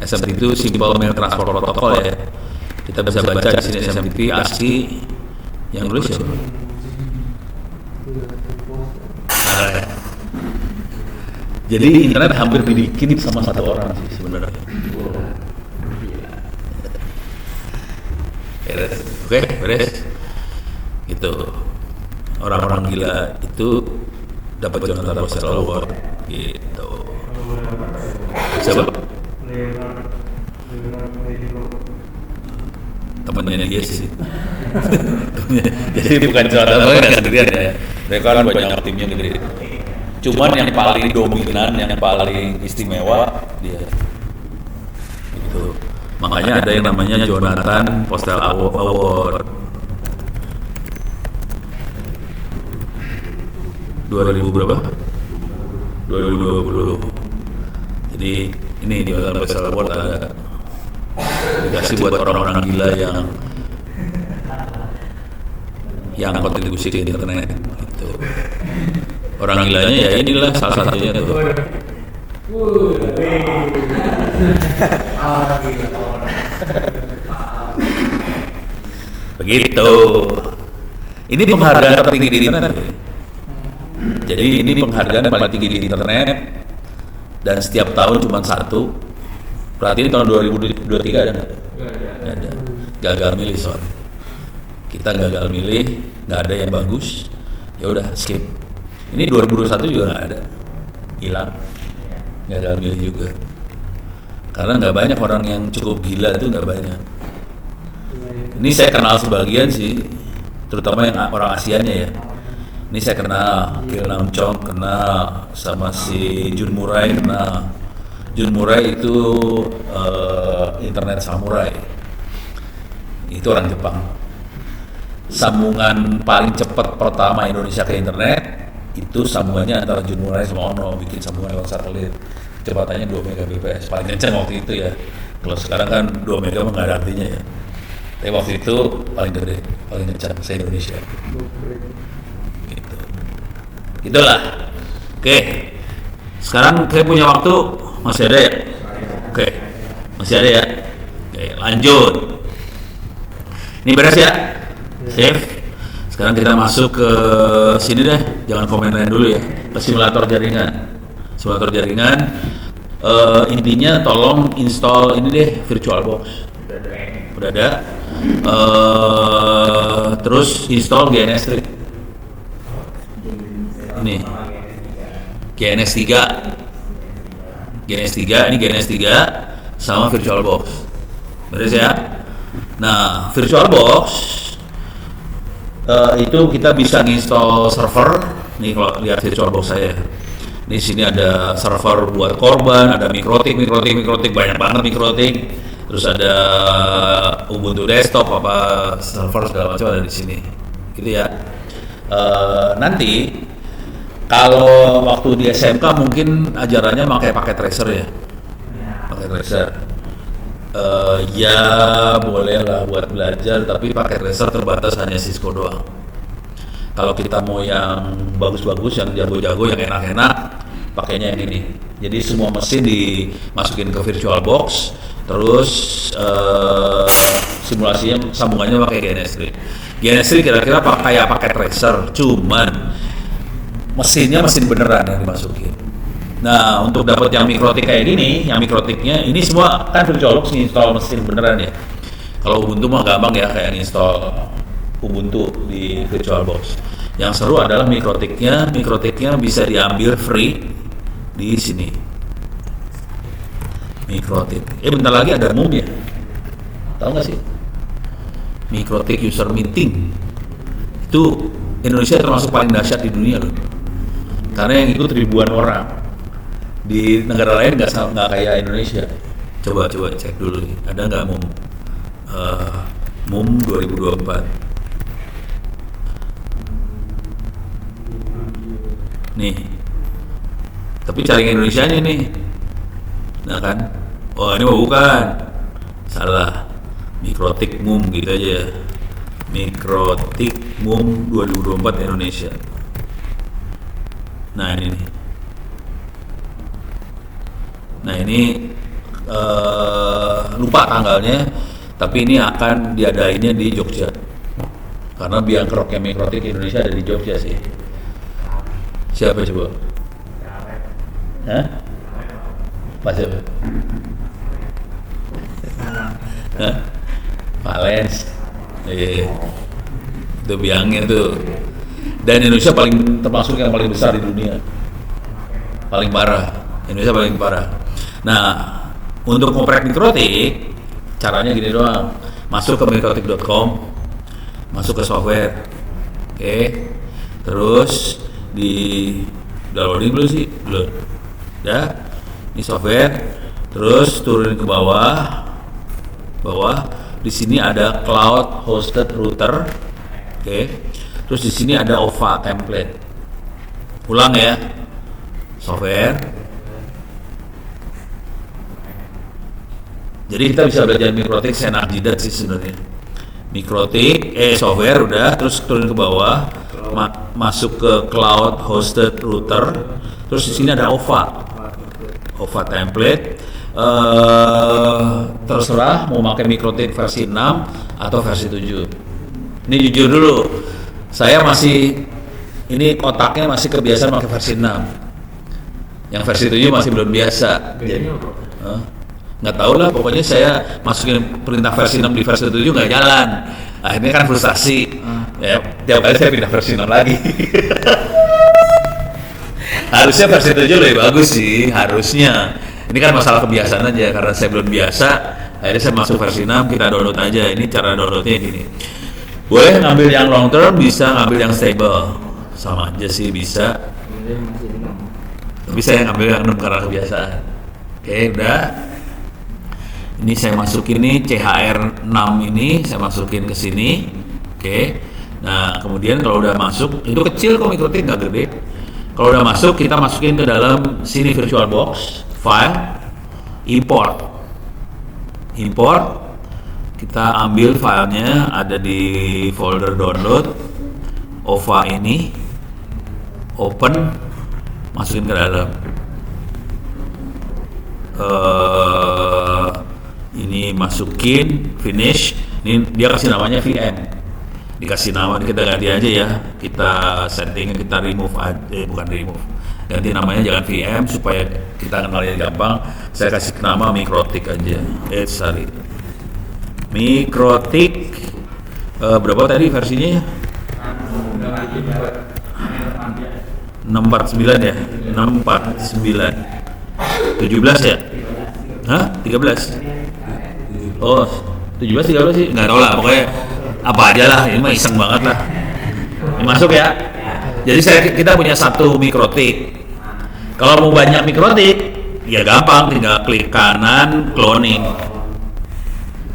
SMTP itu Simple Mail Transport Protocol ya. Kita bisa baca di sini SMTP ASCII yang nulis ya. Jadi internet hampir dibikin sama satu orang sih sebenarnya. Beres. Oke, beres. Gitu. Orang-orang gila itu dapat Jonathan Russell Award gitu. Siapa? Temennya dia sih. Jadi bukan Jonathan Russell nggak sendirian ya. Mereka kan banyak timnya gede. Cuman yang paling dominan, yang paling istimewa dia. Gitu. Makanya ada yang namanya Jonathan Postel Award. 2000 berapa? 2020. Jadi ini di Jonathan Postel Award ada dikasih buat orang-orang gila yang kontribusi ke internet gitu. Orang gilanya ya inilah salah satunya tuh. Begitu. Ini penghargaan tertinggi di internet. Jadi ini penghargaan paling tinggi di internet dan setiap tahun cuma satu. Berarti tahun 2023 ada nggak? Nggak ada. Gagal milih soal. Kita gagal milih, nggak ada yang bagus. Ya udah skip. Ini 2021 juga nggak ada, hilang. Gagal milih juga. Karena nggak banyak orang yang cukup gila itu, nggak banyak. Ini saya kenal sebagian sih, terutama yang orang Asianya ya. Ini saya kenal, Kim Nam Chong kenal, sama si Jun Murai kenal. Jun Murai itu internet samurai. Itu orang Jepang. Sambungan paling cepat pertama Indonesia ke internet itu sambungannya antara Jun Murai sama Ono, bikin sambungan lewat satelit. Kecepatannya 2 Mbps, paling kencang waktu itu ya. Kalau sekarang kan 2 Mbps nggak ada artinya ya. Tapi waktu itu paling gede, paling kencang se-Indonesia. Gitu. Itulah. Oke. Sekarang saya punya waktu, masih ada ya? Oke. Masih ada ya? Oke, lanjut. Ini beres ya? Save. Sekarang kita masuk ke sini deh. Jangan komentar dulu ya. Ke simulator jaringan. Simulator jaringan. Intinya tolong install ini deh, VirtualBox. Udah ada. Terus install GNS3. Ini GNS3. GNS3 ini GNS3 sama VirtualBox. Beres ya? Nah, VirtualBox itu kita bisa nginstall server. Nih kalau lihat VirtualBox saya. Di sini ada server buat korban, ada mikrotik banyak banget mikrotik. Terus ada Ubuntu desktop apa server segala macam ada di sini. Gitu ya. Nanti kalau waktu di SMK mungkin ajarannya pakai tracer ya. Pakai tracer. Ya boleh lah buat belajar, tapi pakai tracer terbatas hanya Cisco doang. Kalau kita mau yang bagus-bagus, yang jago-jago, yang enak-enak, pakainya yang ini. Jadi semua mesin dimasukin ke VirtualBox, terus simulasinya sambungannya pakai GNS3. GNS3 kira-kira pakai tracer, cuman mesinnya mesin beneran yang dimasukin. Nah, untuk dapat yang mikrotik kayak gini, yang mikrotiknya ini semua kan VirtualBox install mesin beneran ya. Kalau Ubuntu mah gampang ya, kayak install Ubuntu di VirtualBox. Yang seru adalah mikrotiknya bisa diambil free di sini. Mikrotik. Bentar lagi ada MUM ya. Tahu nggak sih? Mikrotik user meeting. Itu Indonesia termasuk paling dahsyat di dunia loh. Karena yang ikut ribuan orang. Di negara lain nggak kayak Indonesia. Coba cek dulu nih. Ada nggak MUM? MUM 2024. Nih. Tapi cari yang Indonesianya nih. Nah kan? Oh ini mah bukan. Salah. Mikrotik MUM gitu aja. Mikrotik MUM 2024 Indonesia. Nah ini nih. Nah ini lupa tanggalnya, tapi ini akan diadainnya di Jogja. Karena biang keroknya Mikrotik Indonesia ada di Jogja sih. Siapa coba? Hah? Pak siapa? Hah? Pak Lens. Itu biangnya tuh. Dan Indonesia termasuk yang paling besar di dunia. Paling parah. Indonesia paling parah. Nah, untuk ngoprek Mikrotik, caranya gini doang. Masuk ke mikrotik.com, masuk ke software. Oke. Terus di downloading dulu sih, belum. Ya. Ini software. Terus turunin ke bawah. Di sini ada cloud hosted router. Oke. Terus di sini ada OVA template. Ulang ya. Software. Jadi kita bisa belajar Mikrotik senak jidat sih sebenarnya. Mikrotik, software udah, terus turun ke bawah, masuk ke cloud hosted router, terus di sini ada OVA template. Terserah mau pakai Mikrotik versi 6 atau versi 7. Ini jujur dulu, saya ini otaknya masih kebiasaan pakai versi 6. Yang versi 7 masih belum biasa. Jadi, nggak tahu lah, pokoknya saya masukin perintah versi 6 di versi 7 nggak jalan. Akhirnya kan frustasi. Ya, tiap kali saya pindah versi 6 lagi. Harusnya versi 7 lebih bagus sih, harusnya. Ini kan masalah kebiasaan aja, karena saya belum biasa. Akhirnya saya masuk versi 6, kita download aja. Ini cara downloadnya gini. Boleh ngambil yang long term, bisa ngambil yang stable. Sama aja sih, bisa. Tapi saya ngambil yang 6 karena kebiasaan. Oke, udah. Ini saya masukin nih CHR 6 ini, saya masukin ke sini. Oke. Nah, kemudian kalau udah masuk, itu kecil kok Mikrotik, nggak gede. Kalau udah masuk, kita masukin ke dalam sini VirtualBox, file, import. Kita ambil filenya, ada di folder download, OVA ini, open, masukin ke dalam. Ini masukin, finish. Ini dia kasih namanya VM. Dikasih nama, kita ganti aja ya. Kita setting, kita remove aja, bukan remove. Ganti namanya jangan VM supaya kita kenalnya gampang. Saya kasih nama Mikrotik aja. Sorry. Mikrotik berapa tadi versinya? 649 ya? 649. 17 ya? Hah? 13? Oh, 17 13 sih? Nggak tahu lah, pokoknya apa aja lah, ini mah iseng banget lah. Ini masuk ya. Jadi kita punya satu Mikrotik. Kalau mau banyak Mikrotik, ya gampang, tinggal klik kanan, cloning.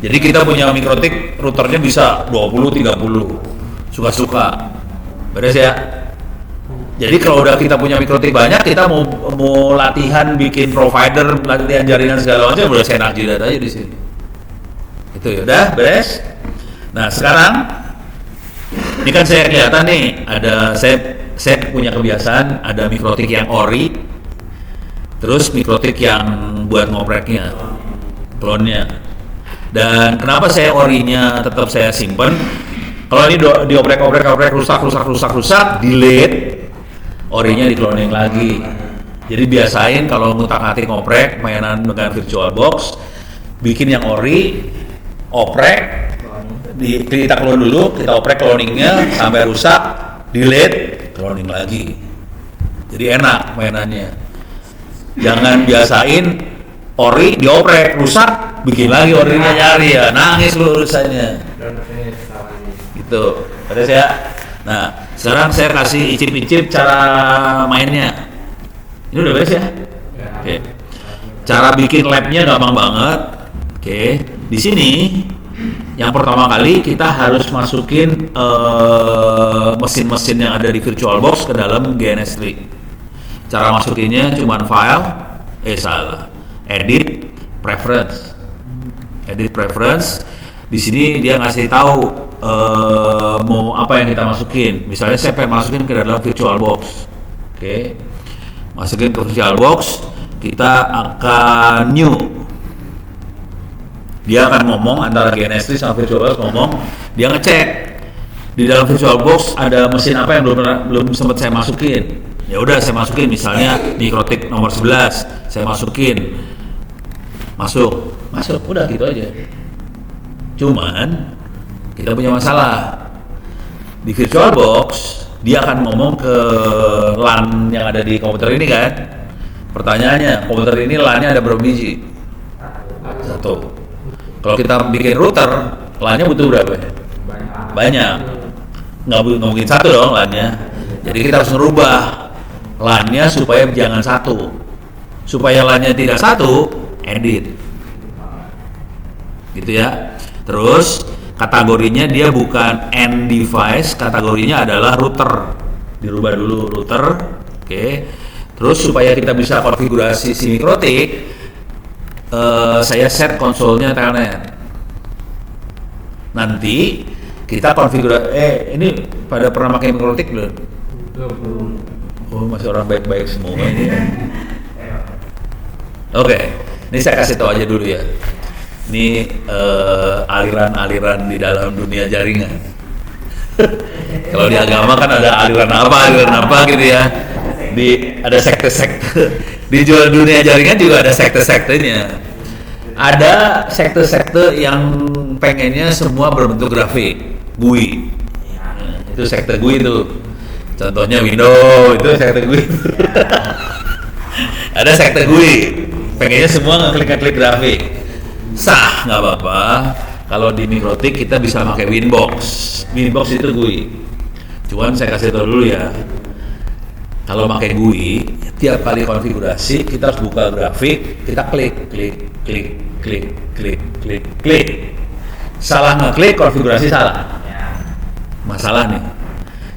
Jadi kita punya Mikrotik, routernya bisa 20, 30, suka-suka. Beres ya? Jadi kalau udah kita punya Mikrotik banyak, kita mau latihan bikin provider, latihan jaringan segala macam, udah senak jidat aja di sini. Itu ya udah beres. Nah sekarang ini kan saya kelihatan nih, ada saya punya kebiasaan ada Mikrotik yang ori, terus Mikrotik yang buat ngopreknya, clone-nya. Dan kenapa saya orinya tetap saya simpen? Kalau ini dioprek rusak, delete, orinya di cloning lagi. Jadi biasain kalau ngutak-ngatik ngoprek mainan dengan VirtualBox, bikin yang ori, oprek, kita clone dulu, kita oprek cloningnya sampai rusak, delete, cloning lagi. Jadi enak mainannya. Jangan biasain ori dioprek rusak, bikin lagi orinya nyari ya, nangis lu urusannya. Gitu, terus ya. Nah, sekarang saya kasih icip-icip cara mainnya. Ini udah beres ya? Oke. Cara bikin labnya gampang banget. Oke. Di sini Yang pertama kali kita harus masukin mesin-mesin yang ada di VirtualBox ke dalam GNS3. Cara masukinnya cuma edit preference. Di sini dia ngasih tahu mau apa yang kita masukin. Misalnya saya pengen masukin ke dalam VirtualBox. Oke. Masukin ke VirtualBox, kita akan new. Dia akan ngomong antara GNS3 sama VirtualBox dia ngecek di dalam VirtualBox ada mesin apa yang belum sempat saya masukin. Ya udah saya masukin, misalnya Mikrotik nomor 11 saya masukin. Masuk, udah gitu aja. Cuman kita punya masalah. Di VirtualBox dia akan ngomong ke LAN yang ada di komputer ini kan. Pertanyaannya, komputer ini LAN-nya ada berapa biji? 1. Kalau kita bikin router, LAN-nya butuh berapa? Banyak. Nggak mungkin 1 dong LAN-nya. Jadi kita harus ngerubah LAN-nya supaya jangan 1. Supaya LAN-nya tidak 1, edit. Gitu ya. Terus kategorinya dia bukan end device, kategorinya adalah router. Dirubah dulu router. Oke. Terus supaya kita bisa konfigurasi si Mikrotik, saya set konsolnya Telnet. Nanti kita konfigurasi. Ini pada pernah pakai Mikrotik belum? Oh, masih orang baik-baik semua ini. Oke, ini saya kasih tahu aja dulu ya. Ini aliran-aliran di dalam dunia jaringan. Kalau di agama kan ada aliran apa gitu ya. Ada sekte-sekte. Di jual dunia jaringan juga ada sekte-sektenya. Ada sekte-sekte yang pengennya semua berbentuk grafik, GUI. Itu sekte GUI itu. Contohnya Windows, itu sekte GUI. Ada sekte GUI, pengennya semua ngeklik grafik. Sah, nggak apa-apa. Kalau di Mikrotik kita bisa pakai Winbox. Winbox itu GUI. Cuman saya kasih tahu dulu ya. Kalau pakai GUI, tiap kali konfigurasi kita harus buka grafik, kita klik. Salah ngeklik, konfigurasi salah. Masalah nih.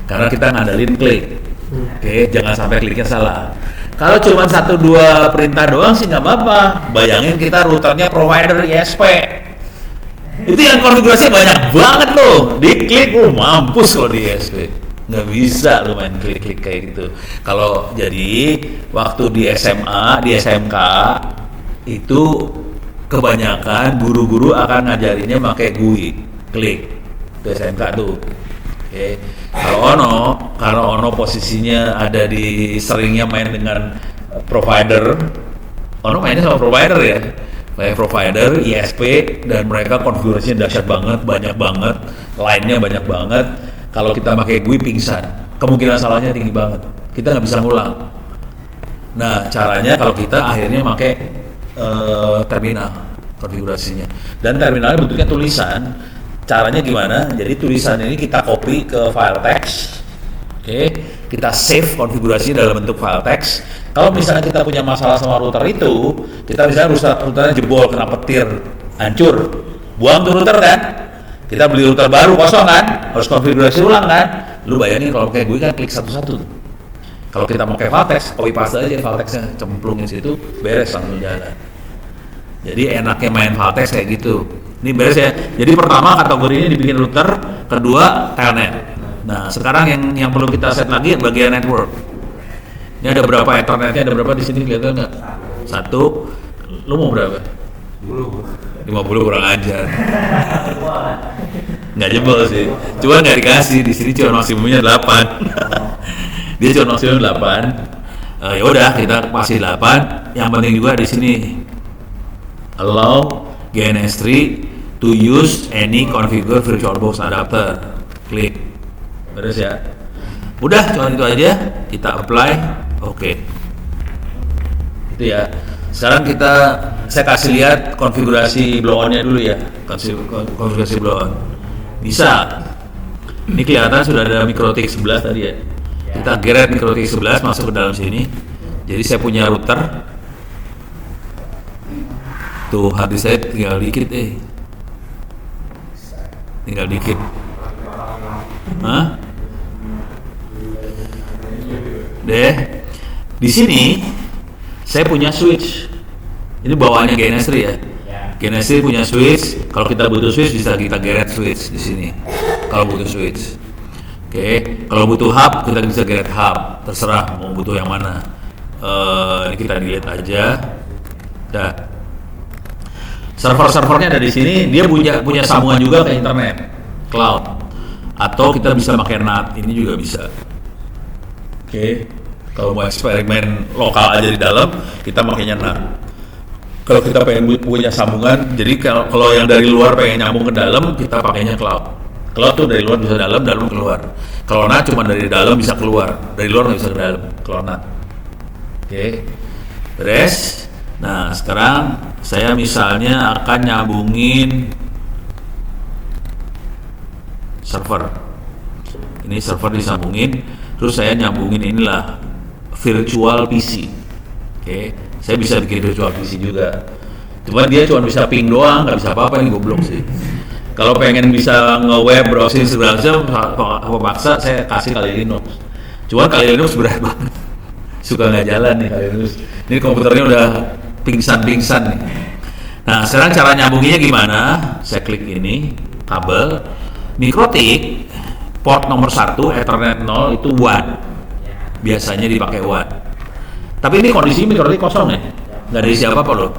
Karena kita ngandelin klik. Oke, jangan sampai kliknya salah. Kalau cuma 1-2 perintah doang sih nggak apa-apa. Bayangin kita routernya provider ISP. Itu yang konfigurasi banyak banget loh. Diklik, mampus kalau di ISP. Nggak bisa lu main klik-klik kayak gitu. Kalau jadi waktu di SMA, di SMK itu kebanyakan guru-guru akan ngajarinnya pakai GUI, klik. Itu SMK tuh. Oke. Kalau ono posisinya ada di seringnya main dengan provider. Ono mainnya sama provider ya. Kayak provider, ISP, dan mereka konfigurasinya dahsyat banget, banyak banget, line-nya banyak banget. Kalau kita pakai GUI pingsan, kemungkinan salahnya tinggi banget. Kita nggak bisa ngulang. Nah, caranya kalau kita akhirnya pakai terminal konfigurasinya. Dan terminalnya bentuknya tulisan. Caranya gimana? Jadi tulisan ini kita copy ke file text. Oke, kita save konfigurasinya dalam bentuk file text. Kalau misalnya kita punya masalah sama router itu, kita misalnya routernya jebol, kena petir, hancur, buang tuh router kan? Kita beli router baru kosong kan, harus konfigurasi ulang kan. Lu bayangin kalau kayak gue kan klik satu-satu. Kalau kita mau kayak file text, copy paste aja file textnya, cemplungin situ, beres langsung jalan. Jadi enaknya main file text kayak gitu. Ini beres ya. Jadi pertama kategorinya dibikin router, kedua telnet. Nah sekarang yang perlu kita set lagi bagian network. Ini ada berapa ethernetnya, ada berapa di sini kelihatan nggak? 1. Lu mau berapa? 50 kurang ajar. Nggak jebol sih, cuma nggak dikasih. Di sini cuma maksimumnya 8. Dia cuma maksimum 8. Ya udah kita kasih 8. Yang penting juga di sini allow GNS3 to use any configure VirtualBox adapter. Klik, beres ya. Udah cuma itu aja. Kita apply, oke. Itu ya. Sekarang saya kasih lihat konfigurasi blow-on-nya dulu ya. Konfigurasi blow-on. Bisa. Ini kelihatan sudah ada Mikrotik 11 tadi ya. Kita geret Mikrotik 11 masuk ke dalam sini. Jadi saya punya router. Tuh hard disk saya tinggal dikit tinggal dikit. Hah? Deh, di sini saya punya switch. Ini bawaannya Genestri ya. Genestri punya switch. Kalau kita butuh switch bisa kita geret switch di sini. Kalau butuh switch. Oke, kalau butuh hub kita bisa geret hub. Terserah mau butuh yang mana. Ini kita delete aja. Dah. Server-servernya ada di sini. Dia punya sambungan juga ke internet, cloud. Atau kita bisa pakai NAT. Ini juga bisa. Oke, kalau mau eksperimen lokal aja di dalam, kita makainya NAT. Kalau kita pengen punya sambungan, jadi kalau yang dari luar pengen nyambung ke dalam, kita pakainya cloud. Cloud tuh dari luar bisa dalam keluar. Kalau NAT cuma dari dalam bisa keluar, dari luar nggak bisa ke dalam. Kalau NAT. Oke, beres. Nah, sekarang saya misalnya akan nyambungin server. Ini server disambungin, terus saya nyambungin inilah virtual PC. Oke, saya bisa bikin virtual PC juga. Cuma dia cuma bisa ping doang, nggak bisa apa-apa, ini goblok sih. Kalau pengen bisa nge-web browsing segala macam, apa paksa saya kasih Kali Linux. Cuma Kali Linux berat banget, suka nggak jalan nih Kali Linux. Ini komputernya udah pingsan nih. Nah, sekarang cara nyambunginnya gimana? Saya klik ini, kabel, mikrotik, port nomor 1, Ethernet 0 itu watt. Biasanya dipakai watt. Tapi ini kondisi mikrotik kosong ya, nggak ada isi apa-apa loh.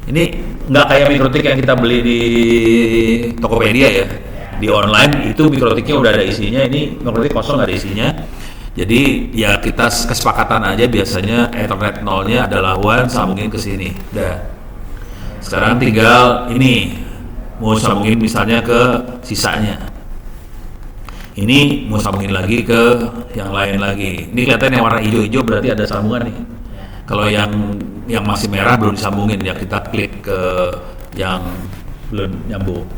Ini nggak kayak mikrotik yang kita beli di Tokopedia ya. Di online itu mikrotiknya udah ada isinya, ini mikrotik kosong nggak ada isinya. Jadi ya kita kesepakatan aja, biasanya Ethernet 0-nya adalah WAN, sambungin ke sini. Dah. Sekarang tinggal ini mau sambungin misalnya ke sisanya. Ini mau sambungin lagi ke yang lain lagi. Ini kelihatan yang warna hijau-hijau berarti ada sambungan nih. Kalau yang masih merah belum disambungin, ya kita klik ke yang belum nyambung.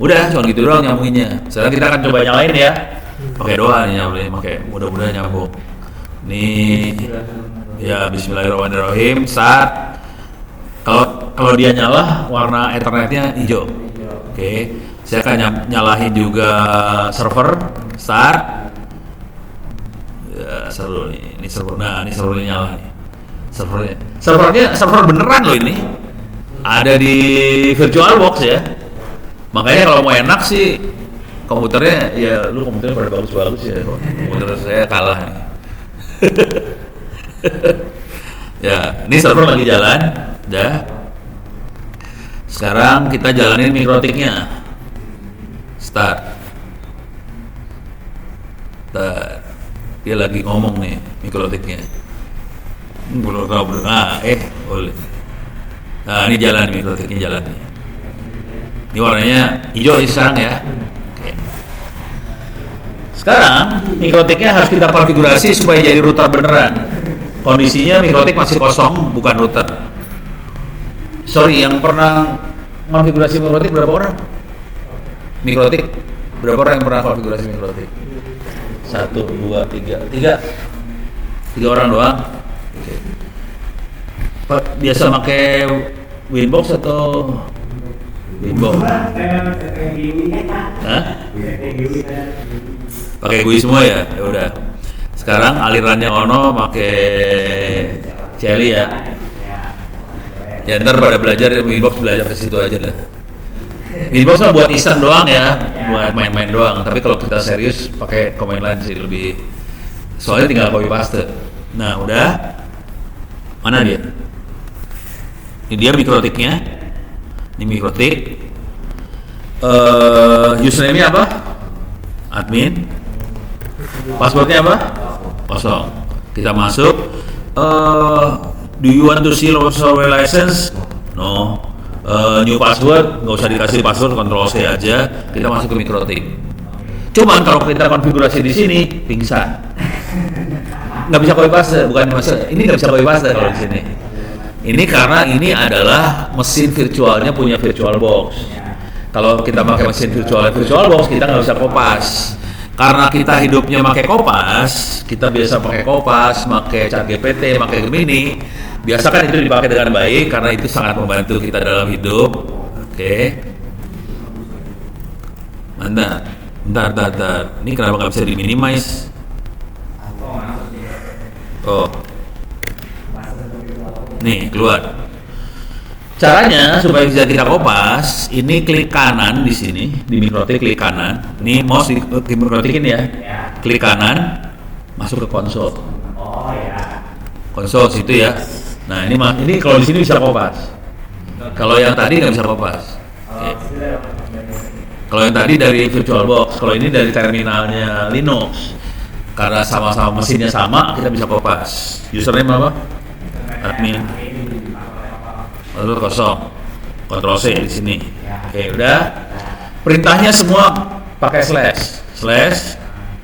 Udah, cuma gitu doang nyambunginnya. Sekarang kita akan coba nyalain ya. Pakai doa nih nyambungin, mudah-mudahan nyambung. Nih, ya Bismillahirrahmanirrahim. Start. Kalau dia nyala, warna Ethernetnya hijau. Oke, saya akan nyalahin juga server. Start. Ya, seru nih. Ini server. Nah, ini servernya nyala nih. Server beneran loh ini. Ada di VirtualBox ya. Makanya kalau mau enak sih komputernya, ya lu komputernya pada bagus-bagus ya. Komputer saya kalah nih. Ya, ini server lagi jalan. Udah. Sekarang kita jalanin mikrotiknya. Start. Dia lagi ngomong nih mikrotiknya. Belum tahu boleh. Nah, ini jalan mikrotiknya jalan nih. Ini warnanya hijau sekarang ya. Oke. Sekarang mikrotiknya harus kita konfigurasi supaya jadi router beneran. Kondisinya mikrotik masih kosong, bukan router. Sorry, yang pernah konfigurasi mikrotik berapa orang? Mikrotik berapa orang yang pernah konfigurasi mikrotik? 1, 2, 3 orang doang. Oke. Biasa pakai Winbox atau Winbox? Hah? Pakai GUI semua ya? Ya udah. Sekarang alirannya Ono pakai Celi ya. Ya ntar pada belajar Winbox, belajar ke situ aja lah. Winbox mah buat iseng doang ya, buat main-main doang. Tapi kalau kita serius pakai command line sih lebih. Soalnya tinggal copy paste. Nah udah. Mana dia? Ini dia mikrotiknya. Ini mikrotik. Username-nya apa? Admin. Passwordnya apa? Kosong. Kita masuk. Do you want to see software license? No. New password, nggak usah dikasih password, Ctrl C aja. Kita masuk ke mikrotik. Cuman kalau kita konfigurasi di sini, pingsan. Nggak bisa copy paste, bukan maksud. Ini nggak bisa copy paste kalau di sini. Ini karena ini adalah mesin virtualnya punya VirtualBox. Kalau kita pakai mesin VirtualBox, kita nggak bisa kopas. Karena kita hidupnya pakai Kopas, kita biasa pakai Kopas, pakai ChatGPT, pakai Gemini. Biasa kan itu dipakai dengan baik karena itu sangat membantu kita dalam hidup. Oke. Bentar. Ini kenapa nggak bisa di-minimize? Oh. Nih, keluar. Caranya supaya bisa kita kopas, ini klik kanan di sini, di mikrotik klik kanan. Ini mouse di mikrotikin ya. Klik kanan, masuk ke konsol. Konsol situ ya. Nah, ini kalau di sini bisa kopas. Kalau yang tadi nggak bisa kopas. Oke. Kalau yang tadi dari VirtualBox, kalau ini dari terminalnya Linux. Karena sama-sama mesinnya sama, kita bisa kopas. Username apa? Admin. Lalu kosong. Ctrl C di sini. Oke, udah. Perintahnya semua pakai slash.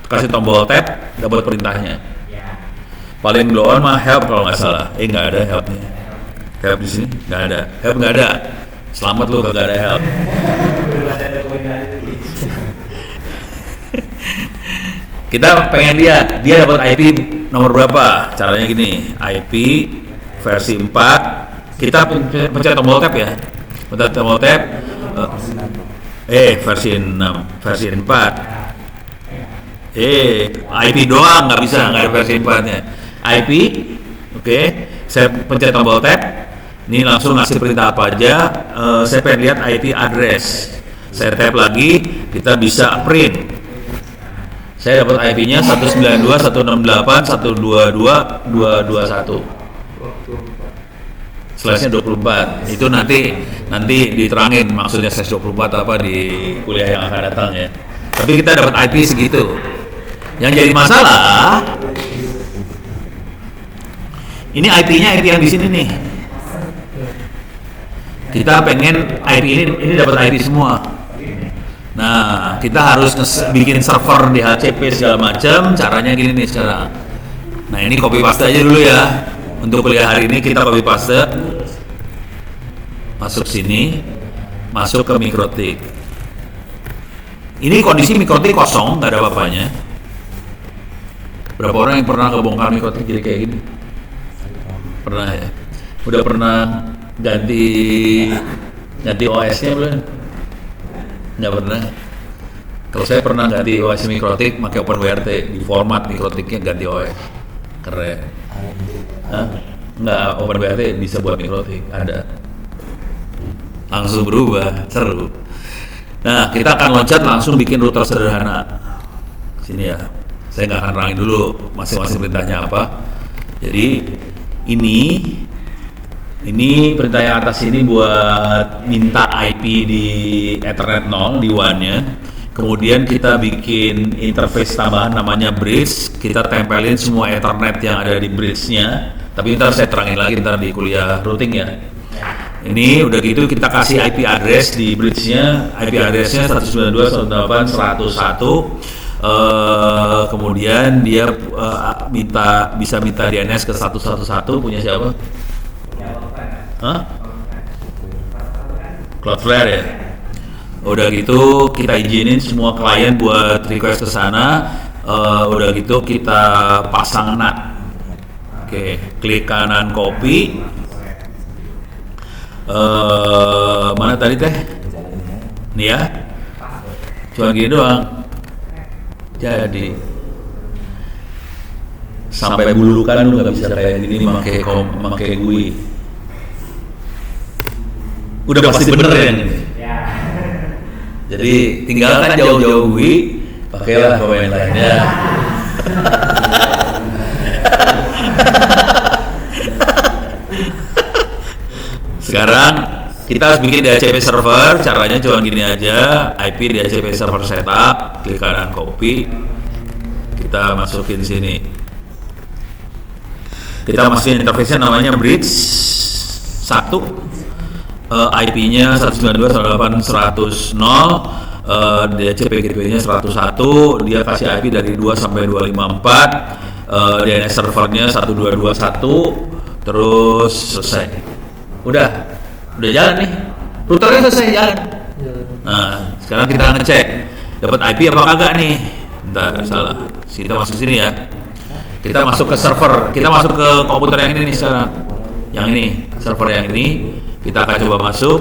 Kasih tombol tab, dapat perintahnya. Paling blow on mah help kalau nggak salah. Nggak ada helpnya. Help di sini nggak ada. Help nggak ada. Selamat lu nggak ada help. Kita pengen lihat dia dapat IP nomor berapa. Caranya gini, IP versi 4. Kita pencet tombol tab ya. Pencet tombol tab. Versi 6, versi 4. IP doang nggak bisa, nggak ada versi 4-nya. IP, oke. Saya pencet tombol tab. Ini langsung ngasih perintah apa aja. Saya pengen lihat IP address. Saya tab lagi, kita bisa print. Saya dapat IP-nya 192.168.122.221. Slash-nya 24. Itu nanti diterangin maksudnya slash 24 apa di kuliah yang akan datang ya. Tapi kita dapat IP segitu. Yang jadi masalah ini IP-nya IP yang di sini nih. Kita pengen IP ini dapat IP semua. Nah, kita harus bikin server di HCP segala macam. Caranya gini nih sekarang. Nah, ini copy paste aja dulu ya. Untuk kuliah hari ini kita copy paste. Masuk sini, masuk ke mikrotik. Ini kondisi mikrotik kosong, nggak ada apa-apanya. Berapa orang yang pernah kebongkar mikrotik jadi kayak gini? Pernah ya? Udah pernah ganti OS-nya belum? Nggak pernah. Kalau saya pernah ganti OS mikrotik pakai OpenWRT, di format mikrotiknya ganti OS. Keren. Nggak, OpenWRT bisa buat mikrotik, ada. Langsung berubah, seru. Nah, kita akan loncat langsung bikin router sederhana. Sini ya. Saya nggak akan terangin dulu masing-masing perintahnya apa. Jadi ini perintah yang atas ini buat minta IP di Ethernet 0 di WAN-nya. Kemudian kita bikin interface tambahan namanya bridge. Kita tempelin semua Ethernet yang ada di bridge-nya. Tapi ntar saya terangin lagi ntar di kuliah routing ya. Ini udah gitu kita kasih IP address di bridge-nya. IP address-nya 192.168.101. Kemudian dia bisa minta DNS ke 111 punya siapa? Cloudflare ya. Udah gitu kita izinin semua klien buat request ke sana. Udah gitu kita pasang NAT. Oke, klik kanan copy. Mana tadi teh? Nih ya. Cuma gini doang. Jadi sampai bulu kan lu nggak bisa kayak gini pakai GUI. Udah pasti bener ya ini. Jadi tinggalkan jauh-jauh GUI, pakailah pemain lainnya. Sekarang kita harus bikin DHCP server. Caranya cuma gini aja, IP DHCP server setup, klik kanan copy, kita masukin sini. Kita masukin interface-nya namanya bridge 1. IP-nya 192.168.100, DHCP gateway-nya 101, dia kasih IP dari 2 sampai 254, DNS servernya 1221, terus selesai. Udah jalan nih, routernya selesai jalan. Nah, sekarang kita ngecek dapat IP apa kagak nih. Bentar, salah. Kita masuk sini ya. Kita masuk ke server, kita masuk ke komputer yang ini nih sekarang. Yang ini, server yang ini. Kita akan coba masuk,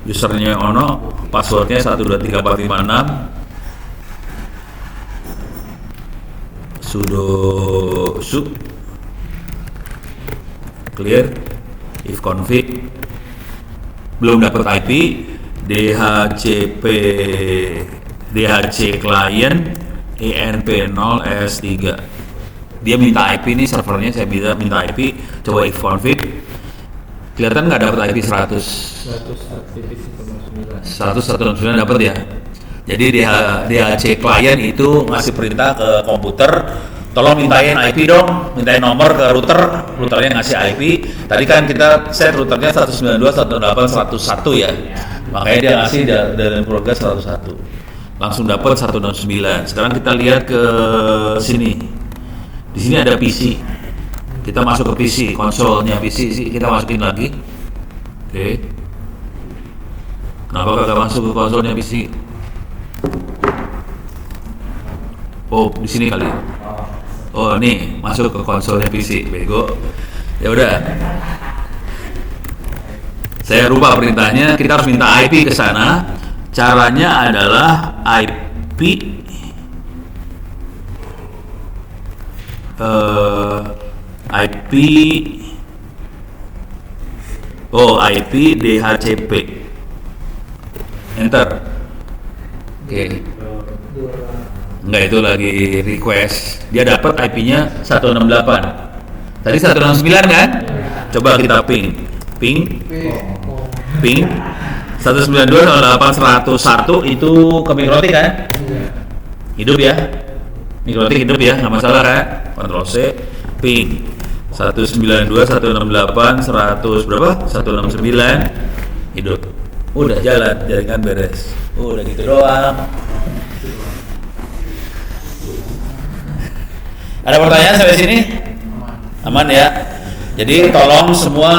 usernya Ono. passwordnya 123456, sudo sup clear, if config, belum dapat IP, DHC client ENP0S3. Dia minta IP nih, servernya saya minta IP, coba if config, kelihatan nggak dapat IP 100.169 dapat ya. Jadi DHC client itu ngasih perintah ke komputer, tolong mintain IP dong, mintain nomor ke routernya ngasih IP. Tadi kan kita set routernya 192.168.101 ya, makanya dia ngasih dari progress 101, langsung dapat 169. Sekarang kita lihat ke sini. Di sini ada PC. Kita masuk ke PC, konsolnya PC kita masukin lagi. Oke. Kenapa kagak masuk ke konsolnya PC? Oh, di sini kali. Oh, nih masuk ke konsolnya PC. Bego. Ya udah. Saya rubah perintahnya. Kita harus minta IP ke sana. Caranya adalah IP IP DHCP, enter. Oke. Enggak, itu lagi request. Dia dapat IP-nya 168. Tadi 169 kan? Coba kita ping 192.168.101 itu ke Mikrotik kan? Hidup ya? Mikrotik hidup ya, nggak masalah kan? Ctrl C, ping 192.168.100 berapa? 169 hidup. Udah jalan, jaringan beres. Udah gitu doang. Ada pertanyaan sampai sini? Aman ya? Jadi tolong semua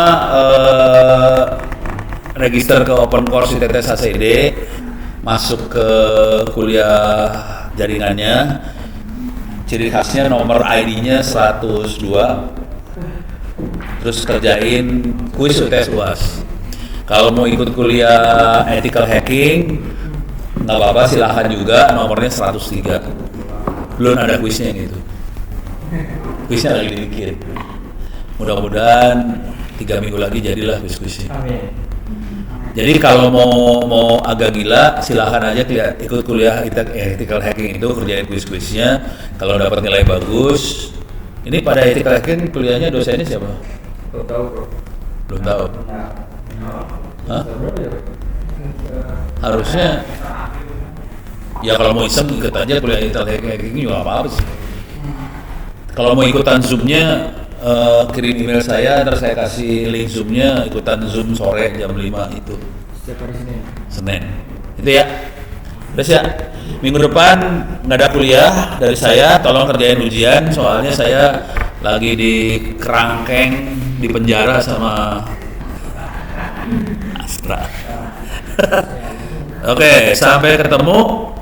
register ke Open Course ITTS HCD, masuk ke kuliah jaringannya. Ciri khasnya nomor ID-nya 102, terus kerjain kuis UTS UAS. Kalau mau ikut kuliah ethical hacking, nggak apa-apa, silahkan juga, nomornya 103. Belum ada kuisnya gitu. Kuisnya lagi dibikin. Mudah-mudahan 3 minggu lagi jadilah kuis-kuisnya. Jadi kalau mau agak gila, silahkan aja ikut kuliah ethical hacking itu, kerjain kuis-kuisnya. Kalau dapat nilai bagus, ini pada ethical hacking kuliahnya dosennya siapa? Belum tahu, bro. Belum tahu. Hah? Harusnya ya kalau mau iseng ikut aja kuliah ethical hacking juga apa-apa sih. Kalau mau ikutan Zoom-nya, kirim email saya, ntar saya kasih link Zoom-nya, ikutan Zoom sore jam 5 itu. Setiap hari Senin. Itu ya. Terus ya, minggu depan nggak ada kuliah dari saya, tolong kerjain ujian, soalnya saya lagi di kerangkeng, di penjara sama Astra. Oke, sampai ketemu.